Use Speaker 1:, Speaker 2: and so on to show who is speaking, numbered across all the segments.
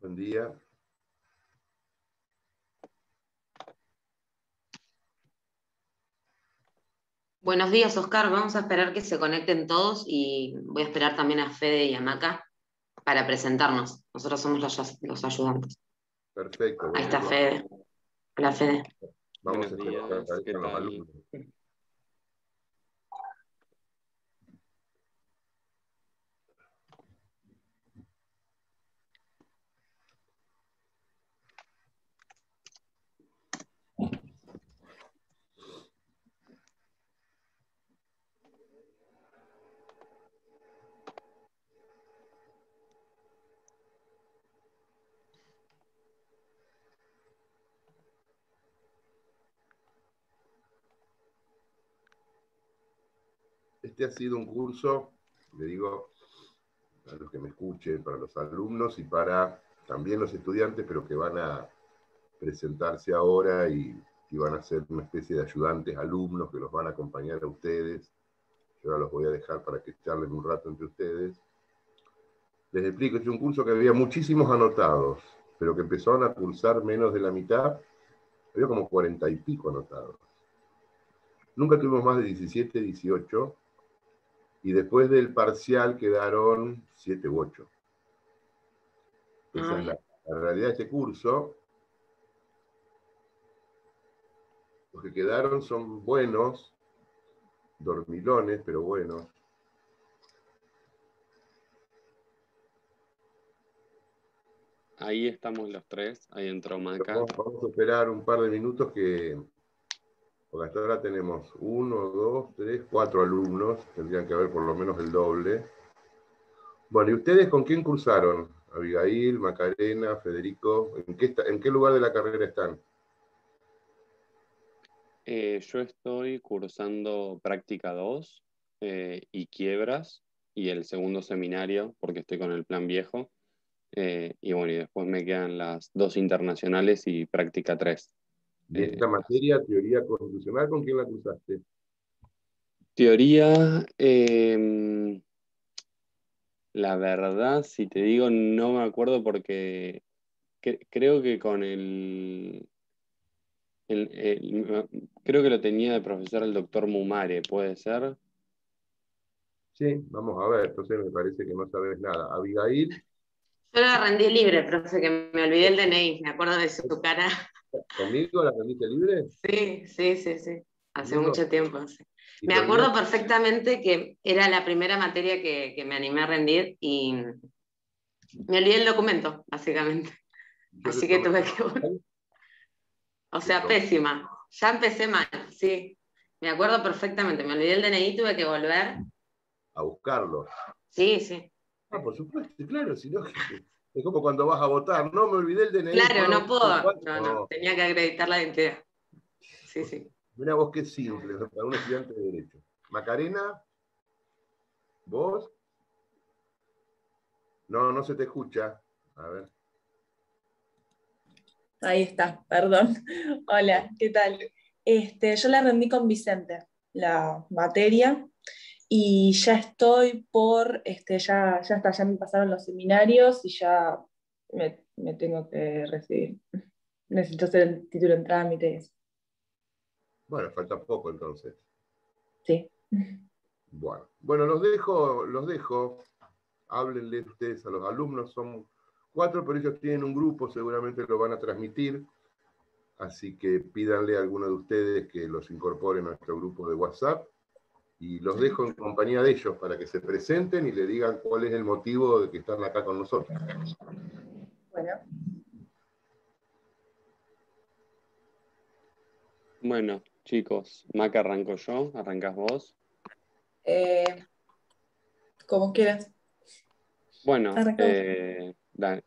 Speaker 1: Buen día.
Speaker 2: Buenos días, Oscar. Vamos a esperar que se conecten todos y voy a esperar también a Fede y a Maca para presentarnos. Nosotros somos los ayudantes.
Speaker 1: Perfecto.
Speaker 2: Ahí está Fede. Hola, Fede.
Speaker 1: Vamos
Speaker 3: Buenos
Speaker 1: a esperar que
Speaker 3: días, ¿qué
Speaker 1: aparezcan los
Speaker 3: tal?
Speaker 1: alumnos. Este ha sido un curso, le digo a los que me escuchen, para los alumnos y para también los estudiantes, pero que van a presentarse ahora y van a ser una especie de ayudantes alumnos que los van a acompañar a ustedes. Yo ahora los voy a dejar para que charlen un rato entre ustedes. Les explico, es un curso que había muchísimos anotados, pero que empezaron a cursar menos de la mitad, había como 40 y pico anotados. Nunca tuvimos más de 17, 18, y después del parcial quedaron 7 u 8. Esa es la realidad de este curso. Los que quedaron son buenos, dormilones, pero buenos.
Speaker 3: Ahí estamos los tres, ahí entró Maca.
Speaker 1: Vamos a esperar un par de minutos porque hasta ahora tenemos 1, 2, 3, 4 alumnos, tendrían que haber por lo menos el doble. Bueno, ¿y ustedes con quién cursaron? Abigail, Macarena, Federico, ¿en qué lugar de la carrera están?
Speaker 3: Yo estoy cursando práctica 2 y quiebras y el segundo seminario porque estoy con el plan viejo. Y bueno, y después me quedan las 2 internacionales y práctica 3.
Speaker 1: ¿Y esta materia, teoría constitucional, con quién la cursaste?
Speaker 3: Teoría, la verdad, si te digo, no me acuerdo porque creo que con creo que lo tenía de profesor el doctor Mumare, ¿puede ser?
Speaker 1: Sí, vamos a ver, entonces me parece que no sabes nada. Abigail,
Speaker 2: Yo la rendí libre, profe, que me olvidé el DNI, me acuerdo de su cara.
Speaker 1: ¿conmigo la rendiste libre?
Speaker 2: Sí, sí, sí, sí. Hace
Speaker 1: ¿Conmigo?
Speaker 2: mucho tiempo, sí.
Speaker 1: ¿Y
Speaker 2: Me
Speaker 1: te
Speaker 2: acuerdo
Speaker 1: olvidaste?
Speaker 2: perfectamente que era la primera materia que me animé a rendir y me olvidé el documento, básicamente.
Speaker 1: Yo te
Speaker 2: Así que tuve
Speaker 1: prometo
Speaker 2: que volver. O
Speaker 1: que
Speaker 2: sea, pésima. Ya empecé mal, sí. Me acuerdo perfectamente. Me olvidé el DNI, tuve que volver.
Speaker 1: a buscarlo.
Speaker 2: Sí, sí.
Speaker 1: Ah, por supuesto, claro, si no, es como cuando vas a votar, no me olvidé el DNI,
Speaker 2: Claro,
Speaker 1: ¿puedo
Speaker 2: no puedo.
Speaker 1: votar?
Speaker 2: No.
Speaker 1: No.
Speaker 2: Tenía que acreditar la identidad. Sí, sí.
Speaker 1: Mira vos qué simple, para un estudiante de Derecho. Macarena, ¿vos? No, no se te escucha. A ver.
Speaker 4: Ahí está, perdón. Hola, ¿qué tal? Yo la rendí con Vicente, la materia, y ya estoy ya está, ya me pasaron los seminarios y ya me tengo que recibir. Necesito hacer el título en trámite y eso.
Speaker 1: Bueno, falta poco entonces.
Speaker 4: Sí.
Speaker 1: Bueno, los dejo. Háblenle ustedes a los alumnos, son 4, pero ellos tienen un grupo, seguramente lo van a transmitir, así que pídanle a alguno de ustedes que los incorpore a nuestro grupo de WhatsApp, y los dejo en compañía de ellos para que se presenten y le digan cuál es el motivo de que están acá con nosotros.
Speaker 4: Bueno.
Speaker 3: Bueno, chicos, Maca arranco yo, arrancás vos.
Speaker 4: Como quieras.
Speaker 3: Bueno,
Speaker 4: Arrancamos.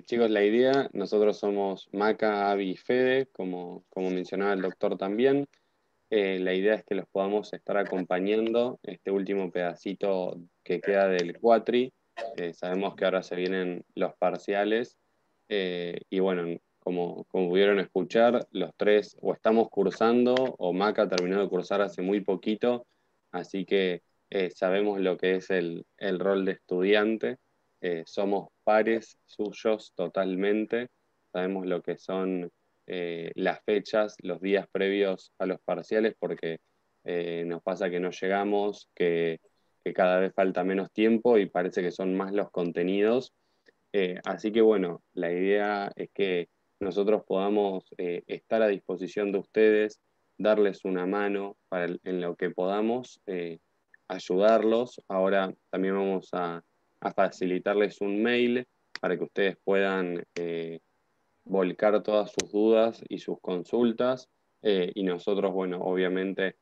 Speaker 3: chicos, la idea, nosotros somos Maca, Avi y Fede, como mencionaba el doctor también. La idea es que los podamos estar acompañando este último pedacito que queda del cuatri. Sabemos que ahora se vienen los parciales y bueno, como pudieron escuchar, los tres o estamos cursando o Maca terminó de cursar hace muy poquito, así que sabemos lo que es el rol de estudiante. somos pares suyos totalmente, sabemos lo que son las fechas, los días previos a los parciales, porque nos pasa que no llegamos, que cada vez falta menos tiempo y parece que son más los contenidos. Así que bueno, la idea es que nosotros podamos estar a disposición de ustedes, darles una mano en lo que podamos, ayudarlos. Ahora también vamos a facilitarles un mail para que ustedes puedan volcar todas sus dudas y sus consultas, y nosotros, bueno, obviamente,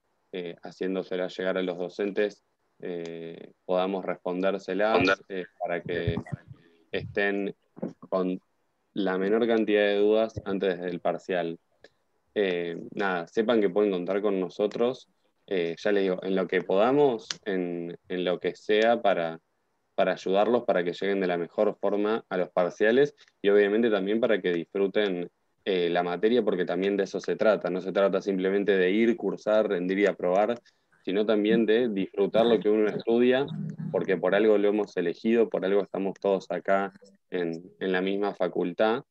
Speaker 3: haciéndoselas llegar a los docentes, podamos respondérselas para que estén con la menor cantidad de dudas antes del parcial. Nada, sepan que pueden contar con nosotros, ya les digo, en lo que podamos, en lo que sea para ayudarlos para que lleguen de la mejor forma a los parciales y obviamente también para que disfruten la materia, porque también de eso se trata. No se trata simplemente de ir, cursar, rendir y aprobar, sino también de disfrutar lo que uno estudia, porque por algo lo hemos elegido, por algo estamos todos acá en la misma facultad,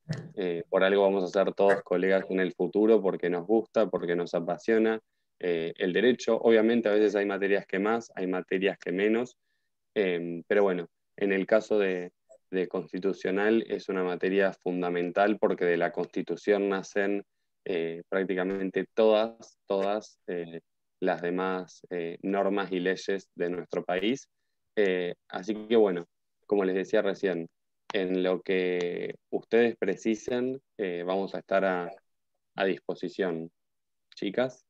Speaker 3: por algo vamos a ser todos colegas en el futuro, porque nos gusta, porque nos apasiona el derecho. Obviamente a veces hay materias que más, hay materias que menos, pero bueno, en el caso de constitucional es una materia fundamental porque de la Constitución nacen prácticamente todas las demás normas y leyes de nuestro país. Así que bueno, como les decía recién, en lo que ustedes precisen, vamos a estar a disposición. Chicas.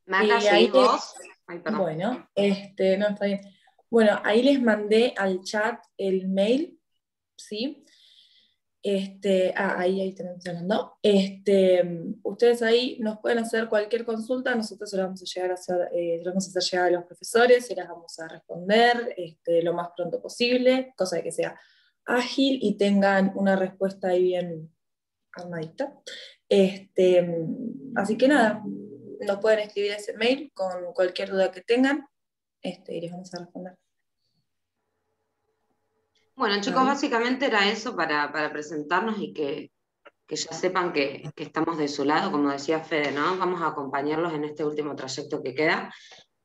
Speaker 2: Maca,
Speaker 4: ahí
Speaker 2: ¿seguís vos? Ay, perdón.
Speaker 4: Bueno, no, está bien. Bueno, ahí les mandé al chat el mail, ¿sí? Ahí tenemos hablando. Ustedes ahí nos pueden hacer cualquier consulta, nosotros se las vamos a llegar a hacer, se las vamos a hacer llegar a los profesores, se las vamos a responder lo más pronto posible, cosa de que sea ágil y tengan una respuesta ahí bien armadita. Así que nada, nos pueden escribir ese mail con cualquier duda que tengan, y les vamos a responder.
Speaker 2: Bueno, chicos, básicamente era eso para presentarnos y que ya sepan que estamos de su lado, como decía Fede, ¿no? Vamos a acompañarlos en este último trayecto que queda.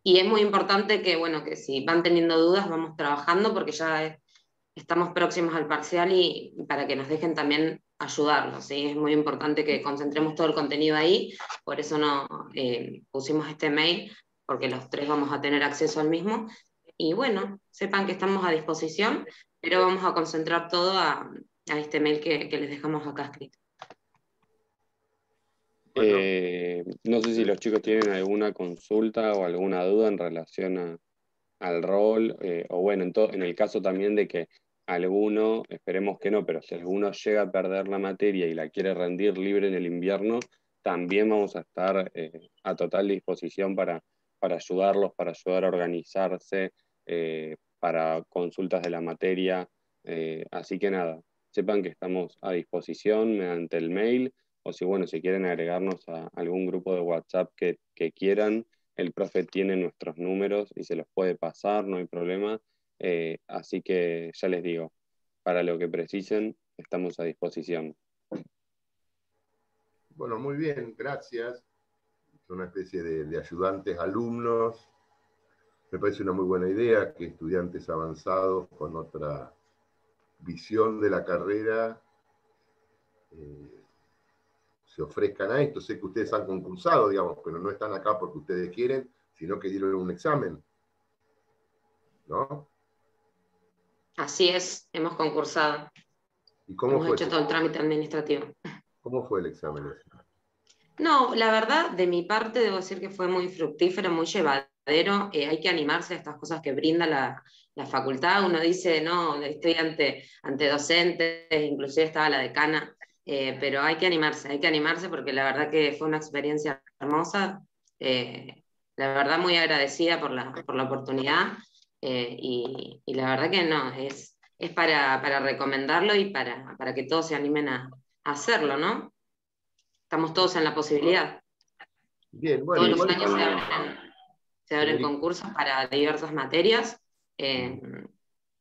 Speaker 2: Y es muy importante que, bueno, que si van teniendo dudas, vamos trabajando porque ya estamos próximos al parcial y para que nos dejen también ayudarlos, ¿sí? Es muy importante que concentremos todo el contenido ahí, por eso no pusimos este mail, porque los tres vamos a tener acceso al mismo. Y bueno, sepan que estamos a disposición, pero vamos a concentrar todo a este mail que les dejamos acá escrito.
Speaker 3: No sé si los chicos tienen alguna consulta o alguna duda en relación al rol, o bueno, en el caso también de que alguno, esperemos que no, pero si alguno llega a perder la materia y la quiere rendir libre en el invierno, también vamos a estar a total disposición para ayudarlos, para ayudar a organizarse, para consultas de la materia. Así que nada, sepan que estamos a disposición mediante el mail, o si bueno, si quieren agregarnos a algún grupo de WhatsApp que quieran, el profe tiene nuestros números y se los puede pasar, no hay problema. Así que ya les digo, para lo que precisen, estamos a disposición.
Speaker 1: Bueno, muy bien, gracias. Son una especie de ayudantes alumnos. Me parece una muy buena idea que estudiantes avanzados con otra visión de la carrera se ofrezcan a esto. Sé que ustedes han concursado, digamos, pero no están acá porque ustedes quieren, sino que dieron un examen, ¿no?
Speaker 2: Así es, hemos concursado.
Speaker 1: ¿Y cómo
Speaker 2: hemos
Speaker 1: fue?
Speaker 2: Hecho todo el trámite administrativo.
Speaker 1: ¿Cómo fue el examen ese?
Speaker 2: No, la verdad, de mi parte, debo decir que fue muy fructífero, muy llevadero. Hay que animarse a estas cosas que brinda la facultad. Uno dice, no, estoy ante docentes, inclusive estaba la decana, pero hay que animarse porque la verdad que fue una experiencia hermosa. La verdad, muy agradecida por la oportunidad. Y la verdad que no, es para recomendarlo y para que todos se animen a hacerlo, ¿no? Estamos todos en la posibilidad.
Speaker 1: Bien, bueno,
Speaker 2: todos los
Speaker 1: igual,
Speaker 2: años se abren concursos para diversas materias.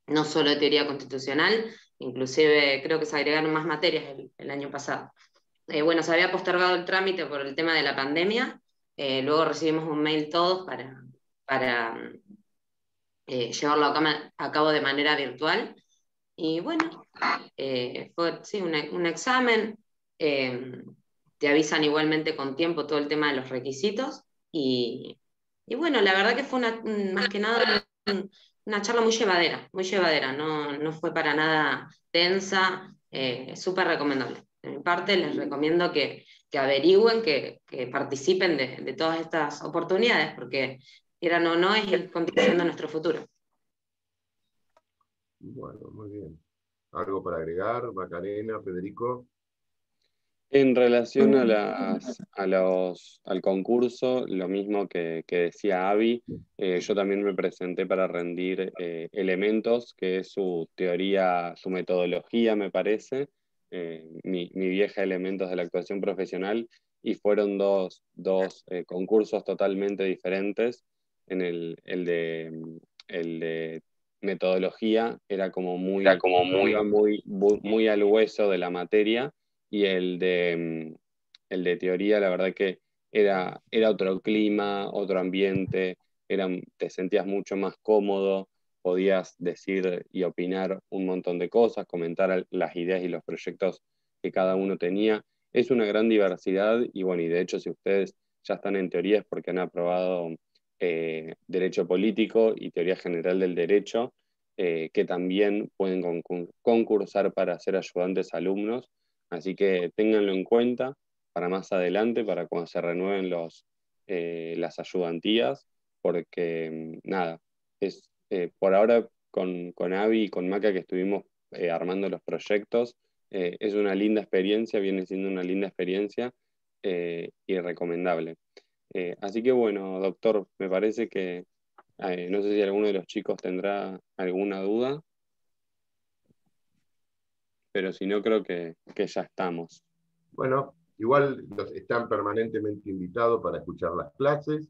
Speaker 2: no solo teoría constitucional, inclusive creo que se agregaron más materias el año pasado. Bueno, se había postergado el trámite por el tema de la pandemia, luego recibimos un mail todos para llevarlo a cabo de manera virtual, y bueno, fue sí, un examen, te avisan igualmente con tiempo todo el tema de los requisitos, y bueno, la verdad que fue más que nada una charla muy llevadera, no fue para nada tensa, súper recomendable. De mi parte les recomiendo que averigüen, que participen de todas estas oportunidades, porque quieran o no, es ir construyendo nuestro futuro.
Speaker 1: Bueno, muy bien. ¿Algo para agregar, Macarena, Federico?
Speaker 3: En relación al concurso, lo mismo que decía Avi, yo también me presenté para rendir Elementos, que es su teoría, su metodología, me parece, mi vieja Elementos de la actuación profesional, y fueron dos concursos totalmente diferentes. El de metodología era como iba muy al hueso de la materia, y el de teoría, la verdad que era otro clima, otro ambiente, te sentías mucho más cómodo, podías decir y opinar un montón de cosas, comentar las ideas y los proyectos que cada uno tenía. Es una gran diversidad, y bueno, y de hecho si ustedes ya están en teoría es porque han aprobado Derecho Político y Teoría General del Derecho, que también pueden concursar para ser ayudantes alumnos. Así que ténganlo en cuenta para más adelante, para cuando se renueven las ayudantías, porque nada, por ahora con Avi y con Maca, que estuvimos armando los proyectos, es una linda experiencia, viene siendo una linda experiencia, y recomendable. Así que bueno, doctor, me parece que no sé si alguno de los chicos tendrá alguna duda, pero si no, creo que ya estamos.
Speaker 1: Bueno, igual están permanentemente invitados para escuchar las clases,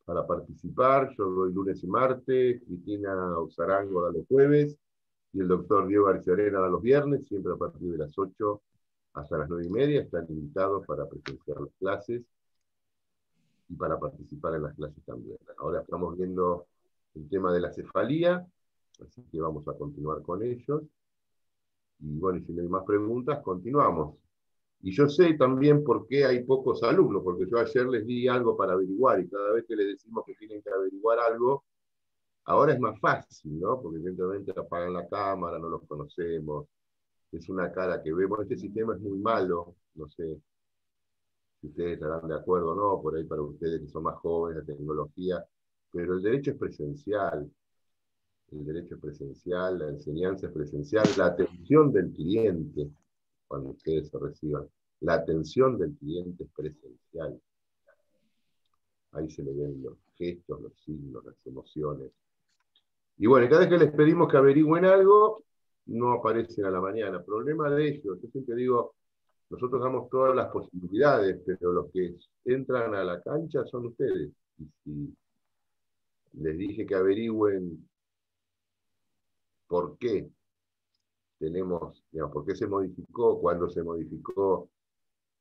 Speaker 1: para participar. Yo doy lunes y martes, Cristina Oxarango da los jueves, y el doctor Diego García Arena da los viernes, siempre a partir de las 8 hasta las 9:30. Están invitados para presenciar las clases y para participar en las clases también. Ahora estamos viendo el tema de la cefalía, así que vamos a continuar con ellos. Y bueno, y si no hay más preguntas, continuamos. Y yo sé también por qué hay pocos alumnos, porque yo ayer les di algo para averiguar, y cada vez que les decimos que tienen que averiguar algo, ahora es más fácil, ¿no? Porque evidentemente apagan la cámara, no los conocemos, es una cara que vemos. Este sistema es muy malo, no sé si ustedes estarán de acuerdo o no, por ahí para ustedes que son más jóvenes, la tecnología, pero el derecho es presencial. El derecho es presencial, la enseñanza es presencial, la atención del cliente, cuando ustedes se reciban, la atención del cliente es presencial. Ahí se le ven los gestos, los signos, las emociones. Y bueno, cada vez que les pedimos que averigüen algo, no aparecen a la mañana. Problema de ellos. Yo siempre digo, nosotros damos todas las posibilidades, pero los que entran a la cancha son ustedes. Y si les dije que averigüen por qué tenemos, digamos, por qué se modificó, cuándo se modificó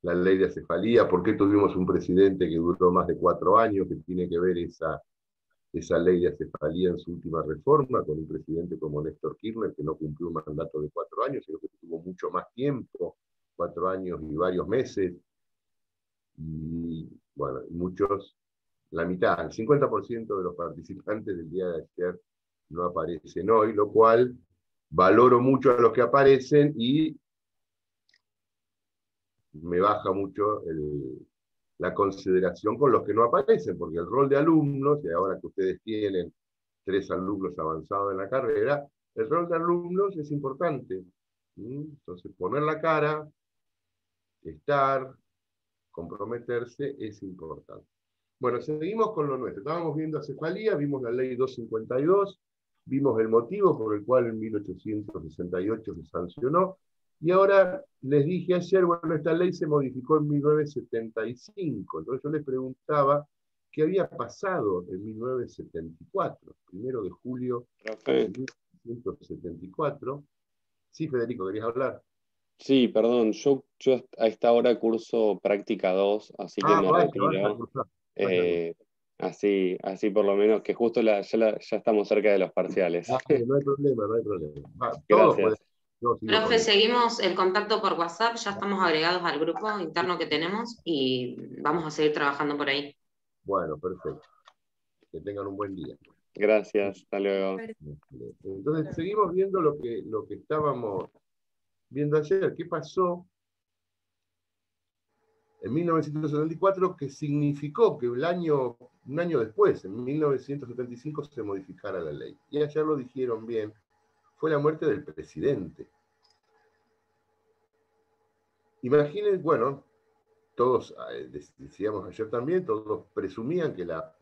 Speaker 1: la ley de acefalía, por qué tuvimos un presidente que duró más de 4 años, que tiene que ver esa ley de acefalía en su última reforma, con un presidente como Néstor Kirchner, que no cumplió un mandato de 4 años, sino que tuvo mucho más tiempo, 4 años y varios meses, y bueno, muchos, la mitad, el 50% de los participantes del día de ayer no aparecen hoy, lo cual valoro mucho a los que aparecen y me baja mucho la consideración con los que no aparecen, porque el rol de alumnos, y ahora que ustedes tienen 3 alumnos avanzados en la carrera, el rol de alumnos es importante. Entonces, poner la cara, estar, comprometerse, es importante. Bueno, seguimos con lo nuestro. Estábamos viendo acefalía, vimos la ley 252, vimos el motivo por el cual en 1868 se sancionó, y ahora les dije ayer, bueno, esta ley se modificó en 1975, entonces yo les preguntaba qué había pasado en 1974, 1 de julio de 1974. Sí, Federico, ¿querías hablar?
Speaker 3: Sí, perdón, yo a esta hora curso práctica 2, así que me
Speaker 1: Vas a
Speaker 3: retiro.
Speaker 1: cursar.
Speaker 3: Eh, así por lo menos, que justo ya estamos cerca de los parciales.
Speaker 1: No hay problema, no hay problema. Todos pueden.
Speaker 3: Gracias.
Speaker 1: Yo sigo con
Speaker 2: Profe,
Speaker 1: eso.
Speaker 2: seguimos el contacto por WhatsApp, ya estamos agregados al grupo interno que tenemos y vamos a seguir trabajando por ahí.
Speaker 1: Bueno, perfecto. Que tengan un buen día.
Speaker 3: Gracias, hasta luego.
Speaker 1: Entonces, seguimos viendo lo que estábamos viendo ayer. ¿Qué pasó en 1974 que significó que un año después, en 1975, se modificara la ley? Y ayer lo dijeron bien, fue la muerte del presidente. Imaginen, bueno, todos, decíamos ayer también, todos presumían que la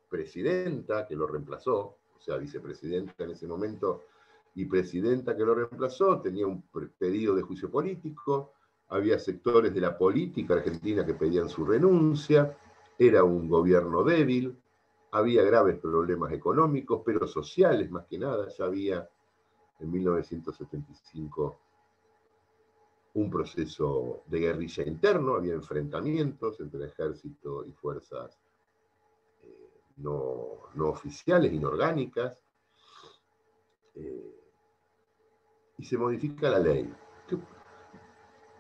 Speaker 1: presidenta que lo reemplazó, o sea, vicepresidenta en ese momento y presidenta que lo reemplazó, tenía un pedido de juicio político, había sectores de la política argentina que pedían su renuncia, era un gobierno débil, había graves problemas económicos, pero sociales más que nada, ya había en 1975 un proceso de guerrilla interno, había enfrentamientos entre ejército y fuerzas no oficiales, inorgánicas, y se modifica la ley.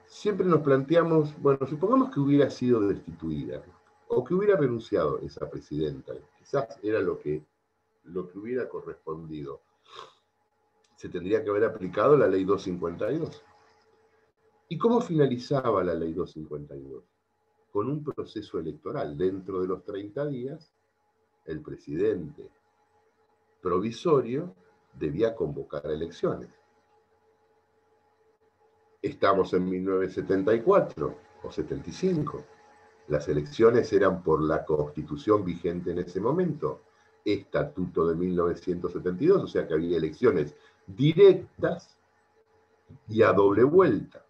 Speaker 1: Siempre nos planteamos, bueno, supongamos que hubiera sido destituida, o que hubiera renunciado esa presidenta, quizás era lo que hubiera correspondido. Se tendría que haber aplicado la ley 252. ¿Y cómo finalizaba la ley 252? Con un proceso electoral. Dentro de los 30 días, el presidente provisorio debía convocar a elecciones. Estamos en 1974 o 75. Las elecciones eran por la Constitución vigente en ese momento, Estatuto de 1972, o sea que había elecciones directas y a doble vuelta.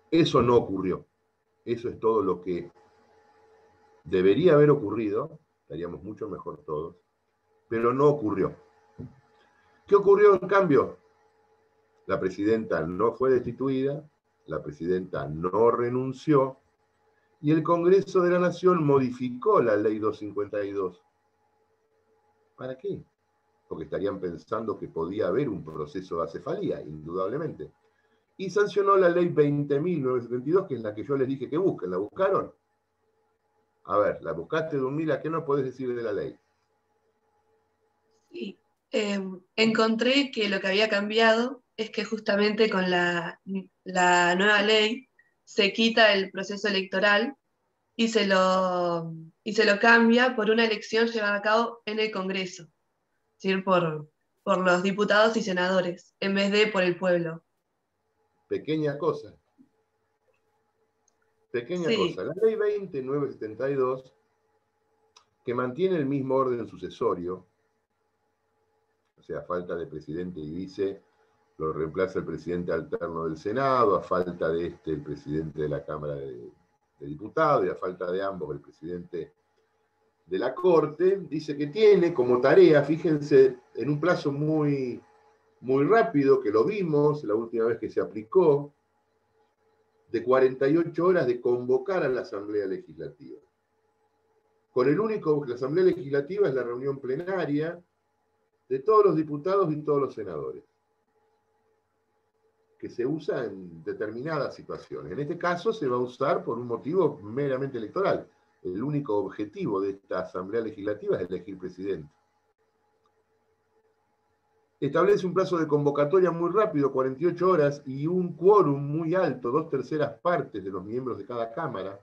Speaker 1: Eso no ocurrió. Eso es todo lo que debería haber ocurrido, estaríamos mucho mejor todos, pero no ocurrió. ¿Qué ocurrió en cambio? La presidenta no fue destituida, la presidenta no renunció, y el Congreso de la Nación modificó la ley 252. ¿Para qué? Porque estarían pensando que podía haber un proceso de acefalía, indudablemente. Y sancionó la ley 20.972, que es la que yo les dije que busquen. ¿La buscaron? A ver, ¿la buscaste, Dumila? ¿Qué nos podés decir de la ley?
Speaker 5: Sí. Encontré que lo que había cambiado es que justamente con la nueva ley se quita el proceso electoral y se lo cambia por una elección llevada a cabo en el Congreso, es decir, por los diputados y senadores, en vez de por el pueblo.
Speaker 1: Pequeña cosa. Pequeña
Speaker 5: Sí.
Speaker 1: cosa. La ley 20.972, que mantiene el mismo orden sucesorio, o sea, a falta de presidente y vice, lo reemplaza el presidente alterno del Senado, a falta de el presidente de la Cámara de Diputados, y a falta de ambos, el presidente de la Corte, dice que tiene como tarea, fíjense, en un plazo muy, muy rápido, que lo vimos la última vez que se aplicó, de 48 horas de convocar a la Asamblea Legislativa. Con el único, la Asamblea Legislativa es la reunión plenaria de todos los diputados y todos los senadores, que se usa en determinadas situaciones. En este caso se va a usar por un motivo meramente electoral. El único objetivo de esta Asamblea Legislativa es elegir presidente. Establece un plazo de convocatoria muy rápido, 48 horas, y un quórum muy alto, 2/3 partes de los miembros de cada Cámara.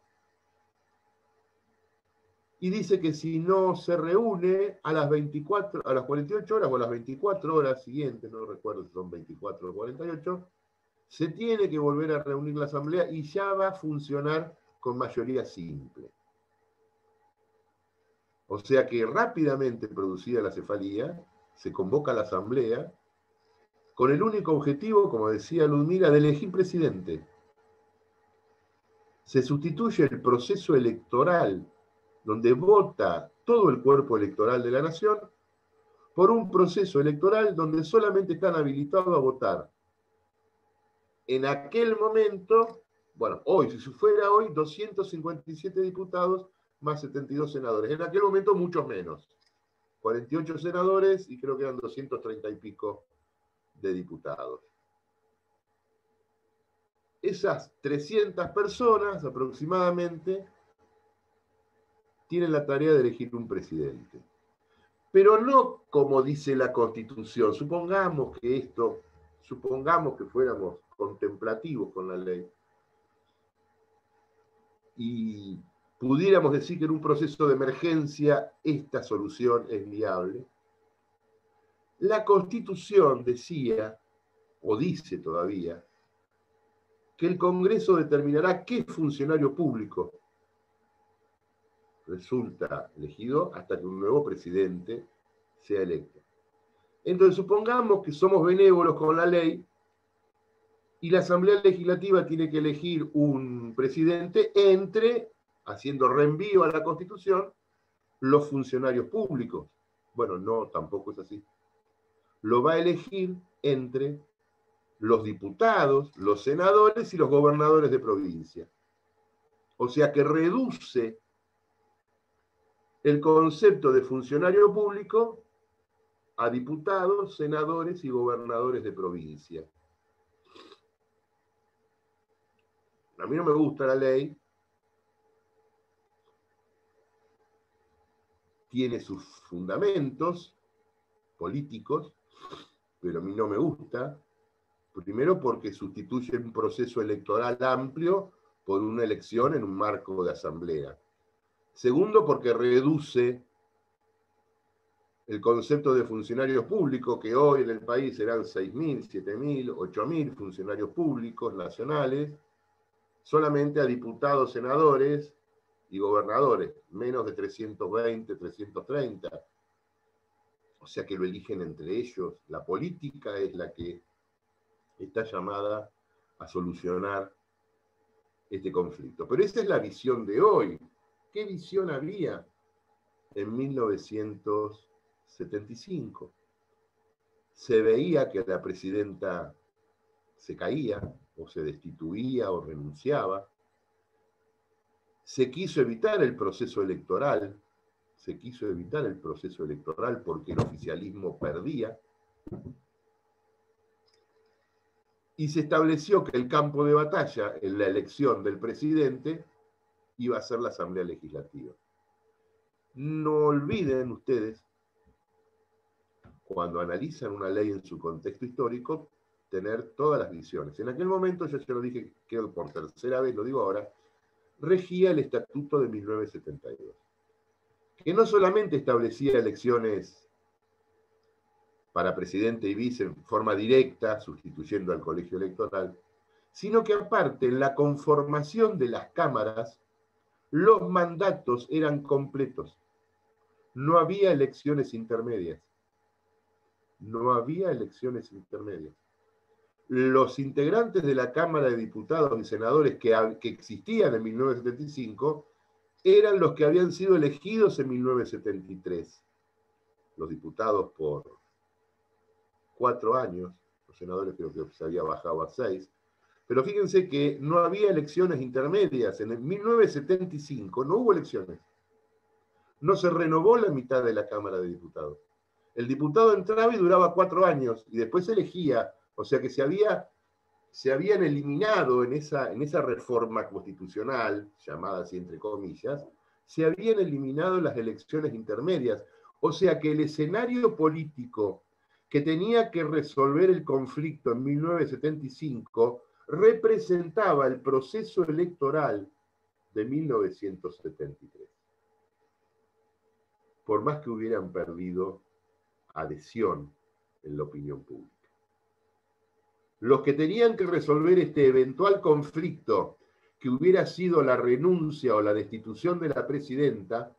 Speaker 1: Y dice que si no se reúne a las 48 horas o a las 24 horas siguientes, no recuerdo si son 24 o 48, se tiene que volver a reunir la Asamblea y ya va a funcionar con mayoría simple. O sea que rápidamente producida la cefalía, se convoca a la Asamblea con el único objetivo, como decía Ludmila, de elegir presidente. Se sustituye el proceso electoral, donde vota todo el cuerpo electoral de la nación, por un proceso electoral donde solamente están habilitados a votar. En aquel momento, bueno, hoy, si fuera hoy, 257 diputados más 72 senadores. En aquel momento muchos menos. 48 senadores y creo que eran 230 y pico de diputados. Esas 300 personas aproximadamente tienen la tarea de elegir un presidente. Pero no como dice la Constitución. Supongamos que fuéramos contemplativos con la ley y pudiéramos decir que en un proceso de emergencia esta solución es viable. La Constitución decía, o dice todavía, que el Congreso determinará qué funcionario público resulta elegido hasta que un nuevo presidente sea electo. Entonces, supongamos que somos benévolos con la ley y la Asamblea Legislativa tiene que elegir un presidente entre, haciendo reenvío a la Constitución, los funcionarios públicos. Bueno, no, tampoco es así. Lo va a elegir entre los diputados, los senadores y los gobernadores de provincia. O sea que reduce el concepto de funcionario público a diputados, senadores y gobernadores de provincia. A mí no me gusta la ley, tiene sus fundamentos políticos, pero a mí no me gusta. Primero porque sustituye un proceso electoral amplio por una elección en un marco de asamblea. Segundo, porque reduce el concepto de funcionarios públicos, que hoy en el país serán 6.000, 7.000, 8.000 funcionarios públicos nacionales, solamente a diputados, senadores y gobernadores, menos de 320, 330. O sea que lo eligen entre ellos. La política es la que está llamada a solucionar este conflicto. Pero esa es la visión de hoy. ¿Qué visión había en 1975? Se veía que la presidenta se caía, o se destituía, o renunciaba. Se quiso evitar el proceso electoral. Se quiso evitar el proceso electoral porque el oficialismo perdía. Y se estableció que el campo de batalla en la elección del presidente iba a ser la Asamblea Legislativa. No olviden ustedes, cuando analizan una ley en su contexto histórico, tener todas las visiones. En aquel momento, yo ya lo dije, creo que por tercera vez, lo digo ahora, regía el Estatuto de 1972, que no solamente establecía elecciones para presidente y vice en forma directa, sustituyendo al colegio electoral, sino que aparte, en la conformación de las cámaras, los mandatos eran completos. No había elecciones intermedias. No había elecciones intermedias. Los integrantes de la Cámara de Diputados y Senadores que existían en 1975 eran los que habían sido elegidos en 1973. Los diputados por 4 años, los senadores creo que se había bajado a 6, pero fíjense que no había elecciones intermedias. En el 1975 no hubo elecciones. No se renovó la mitad de la Cámara de Diputados. El diputado entraba y duraba 4 años, y después se elegía. O sea que se habían eliminado en esa reforma constitucional, llamada así entre comillas, se habían eliminado las elecciones intermedias. O sea que el escenario político que tenía que resolver el conflicto en 1975 representaba el proceso electoral de 1973. Por más que hubieran perdido adhesión en la opinión pública. Los que tenían que resolver este eventual conflicto, que hubiera sido la renuncia o la destitución de la presidenta,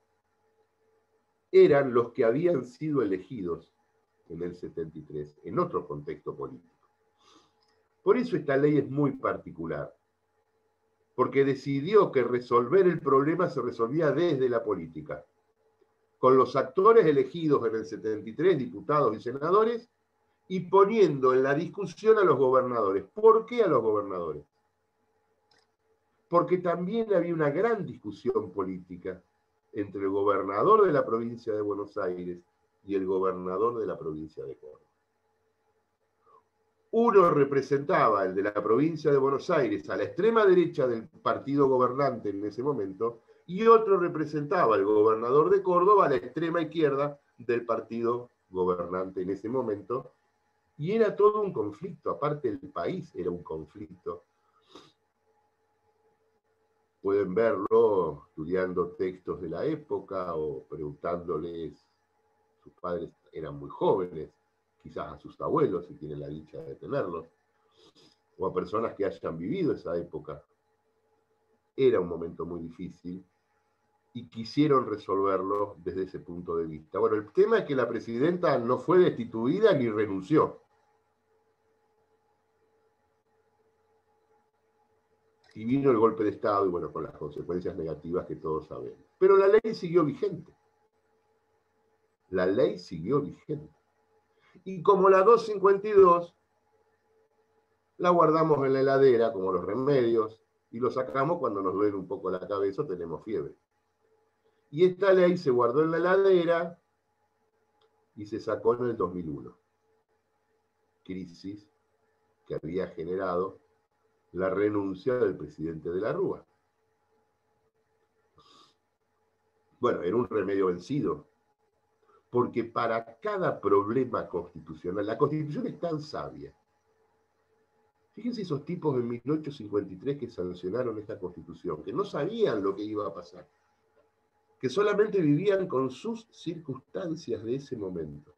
Speaker 1: eran los que habían sido elegidos en el 73, en otro contexto político. Por eso esta ley es muy particular, porque decidió que resolver el problema se resolvía desde la política, con los actores elegidos en el 73, diputados y senadores, y poniendo en la discusión a los gobernadores. ¿Por qué a los gobernadores? Porque también había una gran discusión política entre el gobernador de la provincia de Buenos Aires y el gobernador de la provincia de Córdoba. Uno representaba, el de la provincia de Buenos Aires, a la extrema derecha del partido gobernante en ese momento, y otro representaba al gobernador de Córdoba a la extrema izquierda del partido gobernante en ese momento, y era todo un conflicto, aparte el país era un conflicto. Pueden verlo estudiando textos de la época o preguntándoles, sus padres eran muy jóvenes, quizás a sus abuelos, si tienen la dicha de tenerlos, o a personas que hayan vivido esa época. Era un momento muy difícil y quisieron resolverlo desde ese punto de vista. Bueno, el tema es que la presidenta no fue destituida ni renunció. Y vino el golpe de Estado, y bueno, con las consecuencias negativas que todos sabemos. Pero la ley siguió vigente. La ley siguió vigente. Y como la 252, la guardamos en la heladera, como los remedios, y lo sacamos cuando nos duele un poco la cabeza o tenemos fiebre. Y esta ley se guardó en la heladera y se sacó en el 2001. Crisis que había generado la renuncia del presidente de la Rúa. Bueno, era un remedio vencido, porque para cada problema constitucional, la Constitución es tan sabia. Fíjense esos tipos en 1853 que sancionaron esta Constitución, que no sabían lo que iba a pasar, que solamente vivían con sus circunstancias de ese momento.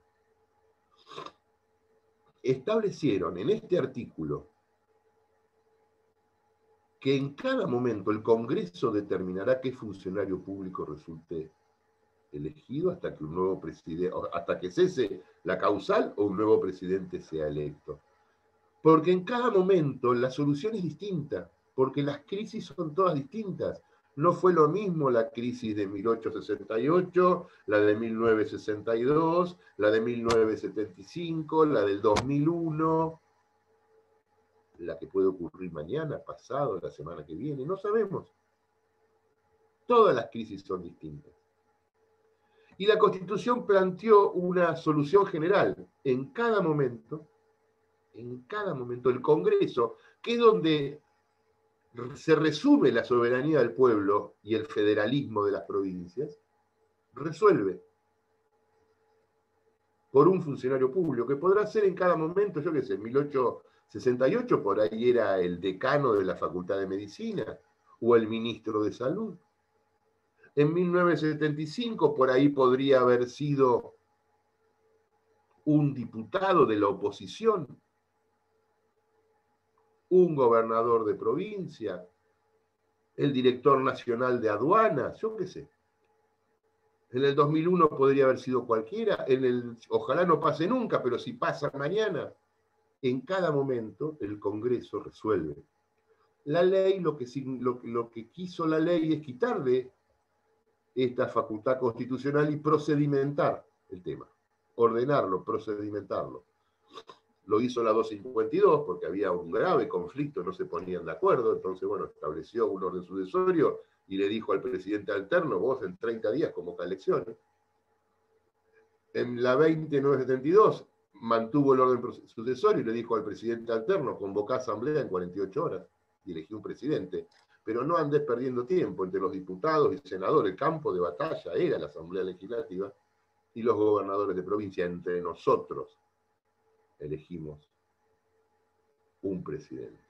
Speaker 1: Establecieron en este artículo que en cada momento el Congreso determinará qué funcionario público resulte elegido hasta que un nuevo presidente, hasta que cese la causal o un nuevo presidente sea electo. Porque en cada momento la solución es distinta, porque las crisis son todas distintas. No fue lo mismo la crisis de 1868, la de 1962, la de 1975, la del 2001, la que puede ocurrir mañana, pasado, la semana que viene, no sabemos. Todas las crisis son distintas. Y la Constitución planteó una solución general. En cada momento, el Congreso, que es donde se resume la soberanía del pueblo y el federalismo de las provincias, resuelve por un funcionario público, que podrá ser en cada momento, yo qué sé, en 1868 por ahí era el decano de la Facultad de Medicina o el ministro de Salud. En 1975 por ahí podría haber sido un diputado de la oposición, un gobernador de provincia, el director nacional de aduanas, yo qué sé. En el 2001 podría haber sido cualquiera, ojalá no pase nunca, pero si pasa mañana, en cada momento el Congreso resuelve. La ley, lo que quiso la ley es quitarle esta facultad constitucional y procedimentar el tema, ordenarlo, procedimentarlo. Lo hizo la 252 porque había un grave conflicto, no se ponían de acuerdo, entonces, bueno, estableció un orden sucesorio y le dijo al presidente alterno, vos en 30 días convoca elecciones. En la 20972 mantuvo el orden sucesorio y le dijo al presidente alterno, convocá asamblea en 48 horas y elegí un presidente. Pero no andes perdiendo tiempo entre los diputados y senadores. El campo de batalla era la Asamblea Legislativa y los gobernadores de provincia. Entre nosotros elegimos un presidente.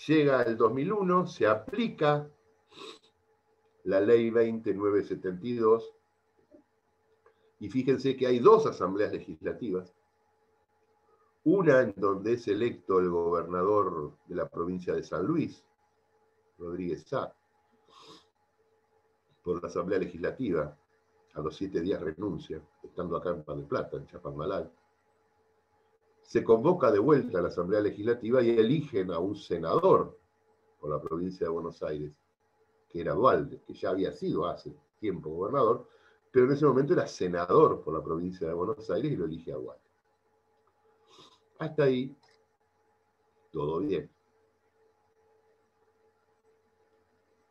Speaker 1: Llega el 2001, se aplica la ley 20972 y fíjense que hay dos asambleas legislativas. Una en donde es electo el gobernador de la provincia de San Luis, Rodríguez Sá, por la Asamblea Legislativa. A los 7 días renuncia, estando acá en Mar del Plata, en Chapadmalal. Se convoca de vuelta a la Asamblea Legislativa y eligen a un senador por la provincia de Buenos Aires. que era Duhalde, que ya había sido hace tiempo gobernador, pero en ese momento era senador por la provincia de Buenos Aires y lo elige a Duhalde. Hasta ahí, todo bien.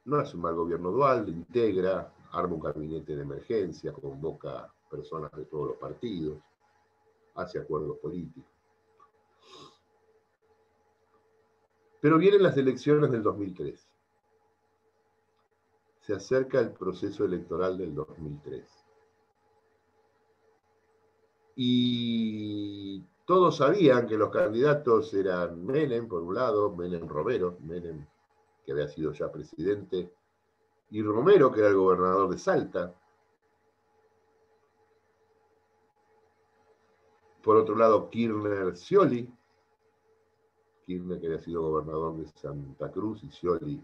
Speaker 1: No hace un mal gobierno Duhalde, integra, arma un gabinete de emergencia, convoca personas de todos los partidos, hace acuerdos políticos. Pero vienen las elecciones del 2003. Se acerca el proceso electoral del 2003. Y todos sabían que los candidatos eran Menem, por un lado, Menem Romero, Menem que había sido ya presidente, y Romero, que era el gobernador de Salta. Por otro lado, Kirchner Scioli, Kirchner que había sido gobernador de Santa Cruz, y Scioli,